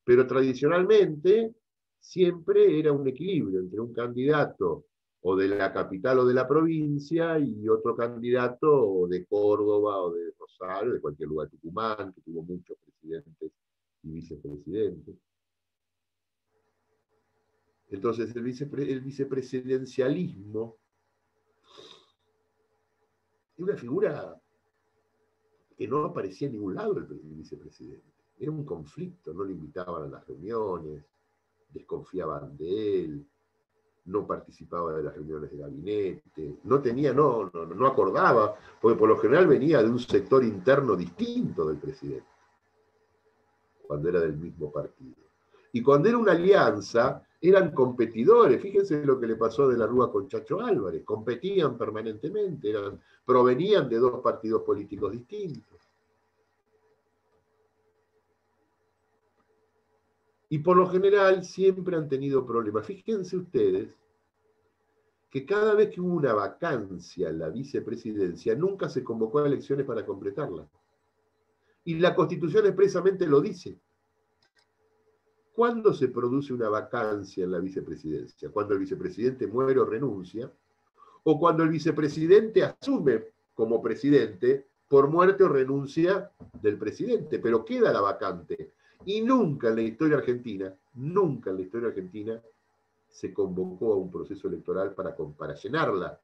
Speaker 1: Pero tradicionalmente siempre era un equilibrio entre un candidato o de la capital o de la provincia y otro candidato de Córdoba o de Rosario, de cualquier lugar, Tucumán, que tuvo muchos presidentes y vicepresidentes. Entonces el vicepresidencialismo es una figura que no aparecía en ningún lado el vicepresidente. Era un conflicto, no le invitaban a las reuniones, desconfiaban de él, no participaba de las reuniones de gabinete, no acordaba, porque por lo general venía de un sector interno distinto del presidente, cuando era del mismo partido. Y cuando era una alianza, eran competidores. Fíjense lo que le pasó de la Rúa con Chacho Álvarez, competían permanentemente, provenían de dos partidos políticos distintos. Y por lo general siempre han tenido problemas. Fíjense ustedes que cada vez que hubo una vacancia en la vicepresidencia, nunca se convocó a elecciones para completarla. Y la Constitución expresamente lo dice. ¿Cuándo se produce una vacancia en la vicepresidencia? Cuando el vicepresidente muere o renuncia, o cuando el vicepresidente asume como presidente por muerte o renuncia del presidente, pero queda la vacante. Y nunca en la historia argentina, se convocó a un proceso electoral para llenarla.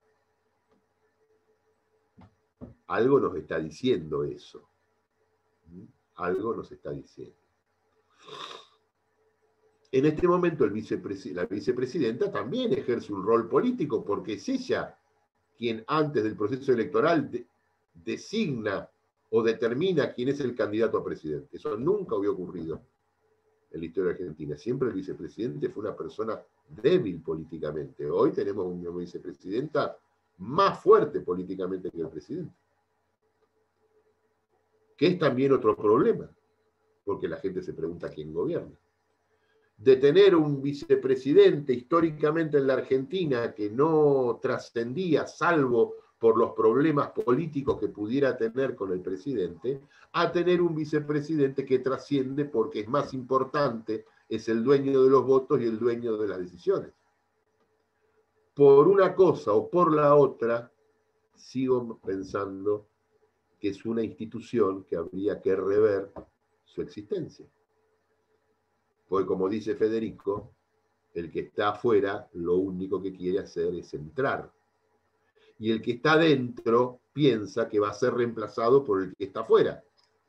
Speaker 1: Algo nos está diciendo eso. Algo nos está diciendo. En este momento la vicepresidenta también ejerce un rol político porque es ella quien antes del proceso electoral designa o determina quién es el candidato a presidente. Eso nunca había ocurrido en la historia argentina. Siempre el vicepresidente fue una persona débil políticamente. Hoy tenemos una vicepresidenta más fuerte políticamente que el presidente. Que es también otro problema, porque la gente se pregunta quién gobierna. De tener un vicepresidente históricamente en la Argentina que no trascendía, salvo por los problemas políticos que pudiera tener con el presidente, a tener un vicepresidente que trasciende porque es más importante, es el dueño de los votos y el dueño de las decisiones. Por una cosa o por la otra, sigo pensando que es una institución que habría que rever su existencia. Porque como dice Federico, el que está afuera lo único que quiere hacer es entrar. Y el que está dentro piensa que va a ser reemplazado por el que está afuera.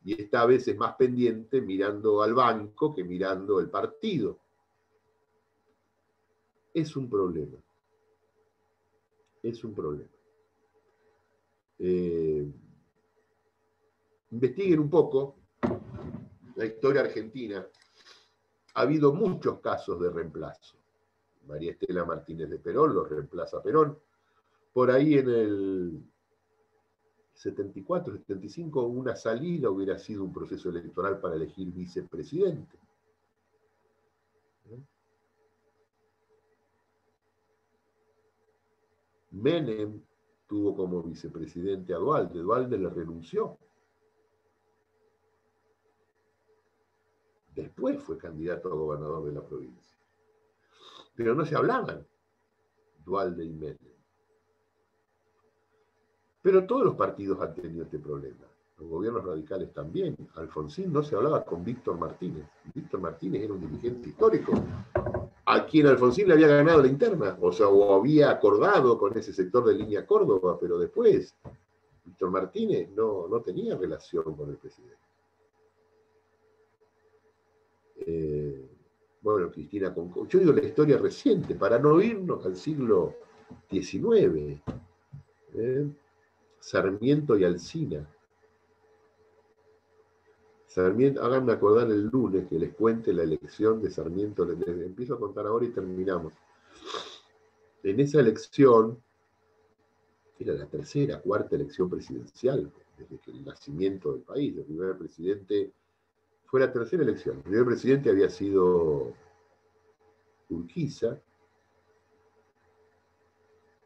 Speaker 1: Y está a veces más pendiente mirando al banco que mirando el partido. Es un problema. Es un problema. Investiguen un poco la historia argentina. Ha habido muchos casos de reemplazo. María Estela Martínez de Perón lo reemplaza Perón. Por ahí en el 74, 75, una salida hubiera sido un proceso electoral para elegir vicepresidente. Menem tuvo como vicepresidente a Duhalde. Duhalde le renunció. Después fue candidato a gobernador de la provincia. Pero no se hablaban Duhalde y Menem. Pero todos los partidos han tenido este problema. Los gobiernos radicales también. Alfonsín no se hablaba con Víctor Martínez. Víctor Martínez era un dirigente histórico a quien Alfonsín le había ganado la interna, o había acordado con ese sector de Línea Córdoba, pero después Víctor Martínez no tenía relación con el presidente. Bueno, Cristina Conco. Yo digo la historia reciente, para no irnos al siglo XIX. Sarmiento y Alsina. Sarmiento, háganme acordar el lunes que les cuente la elección de Sarmiento. Les empiezo a contar ahora y terminamos. En esa elección, era la tercera, cuarta elección presidencial, desde que el nacimiento del país. El primer presidente fue la tercera elección. El primer presidente había sido Urquiza,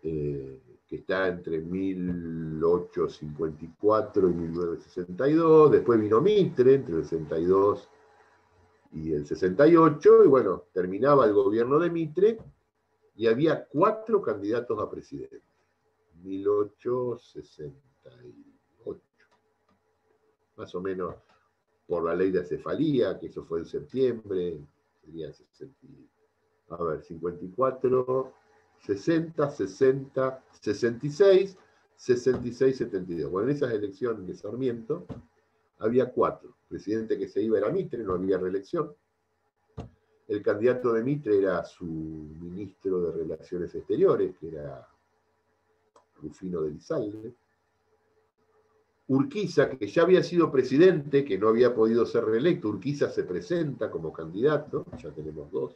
Speaker 1: que está entre 1854 y 1962. Después vino Mitre, entre el 62 y el 68, y bueno, terminaba el gobierno de Mitre, y había 4 candidatos a presidente. 1868. Más o menos por la ley de acefalía, que eso fue en septiembre, sería 54, 60, 60, 66, 66, 72. Bueno, en esas elecciones de Sarmiento había 4. El presidente que se iba era Mitre, no había reelección. El candidato de Mitre era su ministro de Relaciones Exteriores, que era Rufino de Elizalde. Urquiza, que ya había sido presidente, que no había podido ser reelecto, Urquiza se presenta como candidato, ya tenemos 2.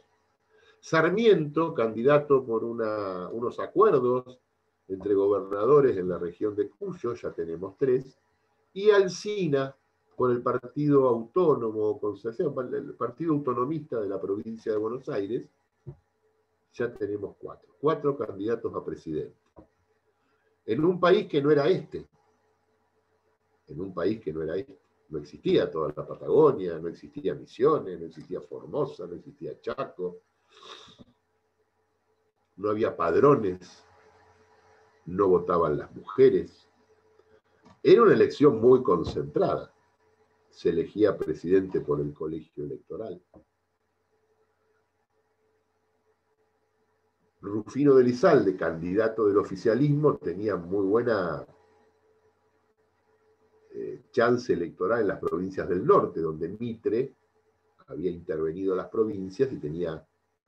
Speaker 1: Sarmiento, candidato por unos acuerdos entre gobernadores en la región de Cuyo, ya tenemos 3. Y Alsina, por el Partido Autónomo, el Partido Autonomista de la provincia de Buenos Aires, ya tenemos 4. 4 candidatos a presidente. En un país que no era este. En un país que no era este. No existía toda la Patagonia, no existía Misiones, no existía Formosa, no existía Chaco. No había padrones. No votaban las mujeres. Era una elección muy concentrada. Se elegía presidente por el colegio electoral. Rufino de Elizalde, candidato del oficialismo, tenía muy buena chance electoral en las provincias del norte, donde Mitre había intervenido las provincias y tenía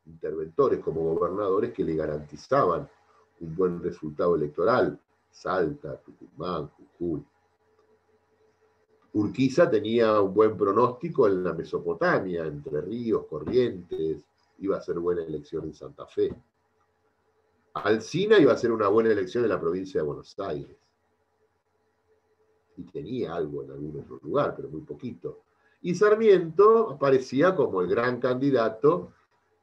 Speaker 1: interventores como gobernadores que le garantizaban un buen resultado electoral. Salta, Tucumán, Jujuy. Urquiza tenía un buen pronóstico en la Mesopotamia, Entre Ríos, Corrientes, iba a ser buena elección en Santa Fe. Alsina iba a ser una buena elección en la provincia de Buenos Aires. Y tenía algo en algún otro lugar, pero muy poquito. Y Sarmiento aparecía como el gran candidato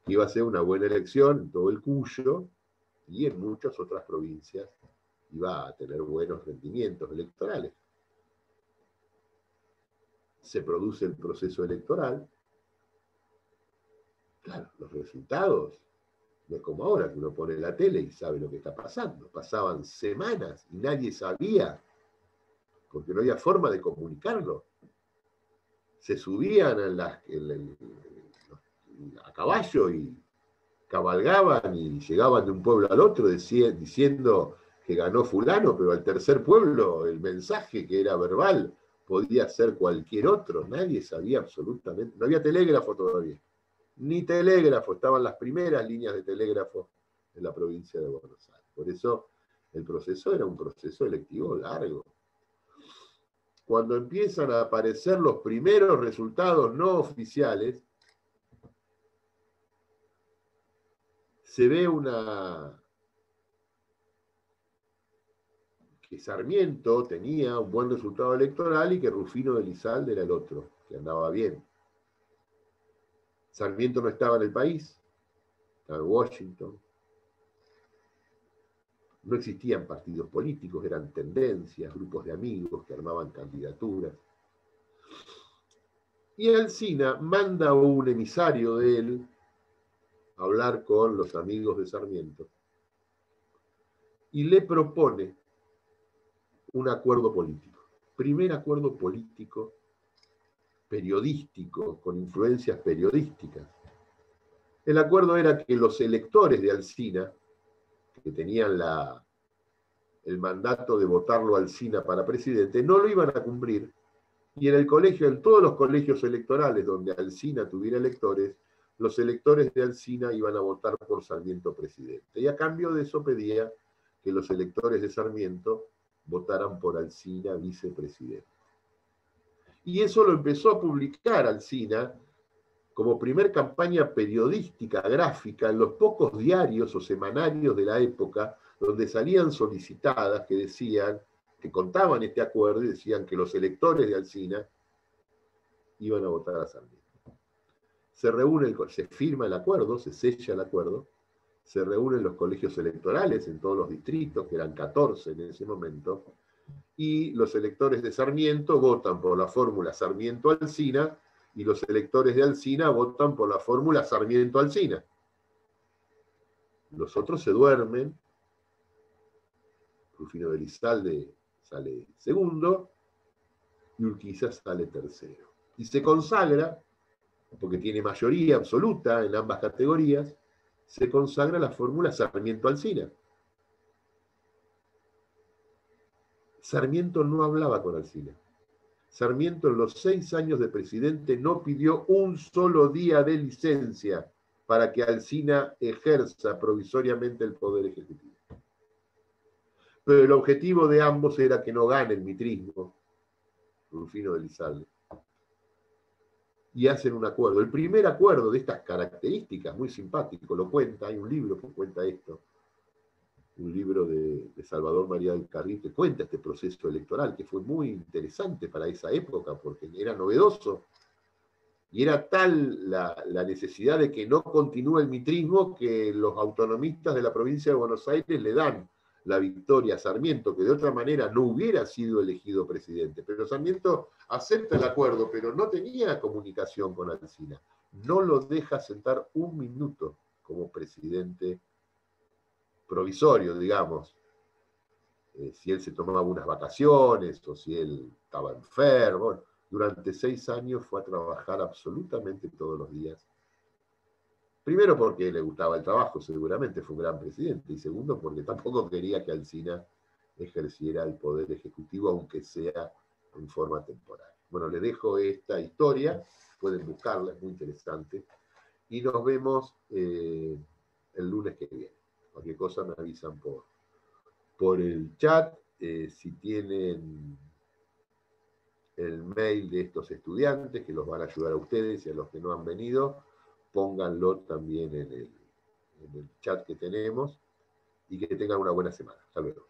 Speaker 1: que iba a ser una buena elección en todo el Cuyo y en muchas otras provincias iba a tener buenos rendimientos electorales. Se produce el proceso electoral. Claro, los resultados, no es como ahora que uno pone la tele y sabe lo que está pasando. Pasaban semanas y nadie sabía, porque no había forma de comunicarlo. Se subían a caballo y cabalgaban y llegaban de un pueblo al otro diciendo que ganó fulano, pero al tercer pueblo el mensaje, que era verbal, podía ser cualquier otro. Nadie sabía absolutamente. No había telégrafo todavía. Ni telégrafo. Estaban las primeras líneas de telégrafo en la provincia de Buenos Aires. Por eso el proceso era un proceso electivo largo. Cuando empiezan a aparecer los primeros resultados no oficiales, se ve que Sarmiento tenía un buen resultado electoral y que Rufino de Elizalde era el otro, que andaba bien. Sarmiento no estaba en el país, estaba en Washington. No existían partidos políticos, eran tendencias, grupos de amigos que armaban candidaturas. Y Alsina manda a un emisario de él a hablar con los amigos de Sarmiento y le propone un acuerdo político. Primer acuerdo político periodístico, con influencias periodísticas. El acuerdo era que los electores de Alsina, que tenían el mandato de votarlo a Alsina para presidente, no lo iban a cumplir, y en todos los colegios electorales donde Alsina tuviera electores, los electores de Alsina iban a votar por Sarmiento presidente. Y a cambio de eso pedía que los electores de Sarmiento votaran por Alsina vicepresidente. Y eso lo empezó a publicar Alsina como primer campaña periodística, gráfica, en los pocos diarios o semanarios de la época, donde salían solicitadas que decían, que contaban este acuerdo y decían que los electores de Alsina iban a votar a Sarmiento. Se firma el acuerdo, se sella el acuerdo, se reúnen los colegios electorales en todos los distritos, que eran 14 en ese momento, y los electores de Sarmiento votan por la fórmula Sarmiento-Alsina, y los electores de Alsina votan por la fórmula Sarmiento-Alsina. Los otros se duermen, Rufino de Elizalde sale segundo, y Urquiza sale tercero. Y se consagra, porque tiene mayoría absoluta en ambas categorías, se consagra la fórmula Sarmiento-Alsina. Sarmiento no hablaba con Alsina. Sarmiento en los 6 años de presidente no pidió un solo día de licencia para que Alsina ejerza provisoriamente el poder ejecutivo. Pero el objetivo de ambos era que no gane el mitrismo, Rufino de Elizalde. Y hacen un acuerdo. El primer acuerdo de estas características, muy simpático, lo cuenta, hay un libro que cuenta esto, un libro de Salvador María del Carril que cuenta este proceso electoral, que fue muy interesante para esa época, porque era novedoso, y era tal la necesidad de que no continúe el mitrismo que los autonomistas de la provincia de Buenos Aires le dan la victoria a Sarmiento, que de otra manera no hubiera sido elegido presidente. Pero Sarmiento acepta el acuerdo, pero no tenía comunicación con Alsina. No lo deja sentar un minuto como presidente provisorio, digamos. Si él se tomaba unas vacaciones o si él estaba enfermo. Durante 6 años fue a trabajar absolutamente todos los días. Primero porque le gustaba el trabajo, seguramente fue un gran presidente, y segundo porque tampoco quería que Alsina ejerciera el poder ejecutivo, aunque sea en forma temporal. Bueno, les dejo esta historia, pueden buscarla, es muy interesante, y nos vemos el lunes que viene. Cualquier cosa me avisan por el chat, si tienen el mail de estos estudiantes que los van a ayudar a ustedes y a los que no han venido, pónganlo también en el chat que tenemos y que tengan una buena semana. Hasta luego.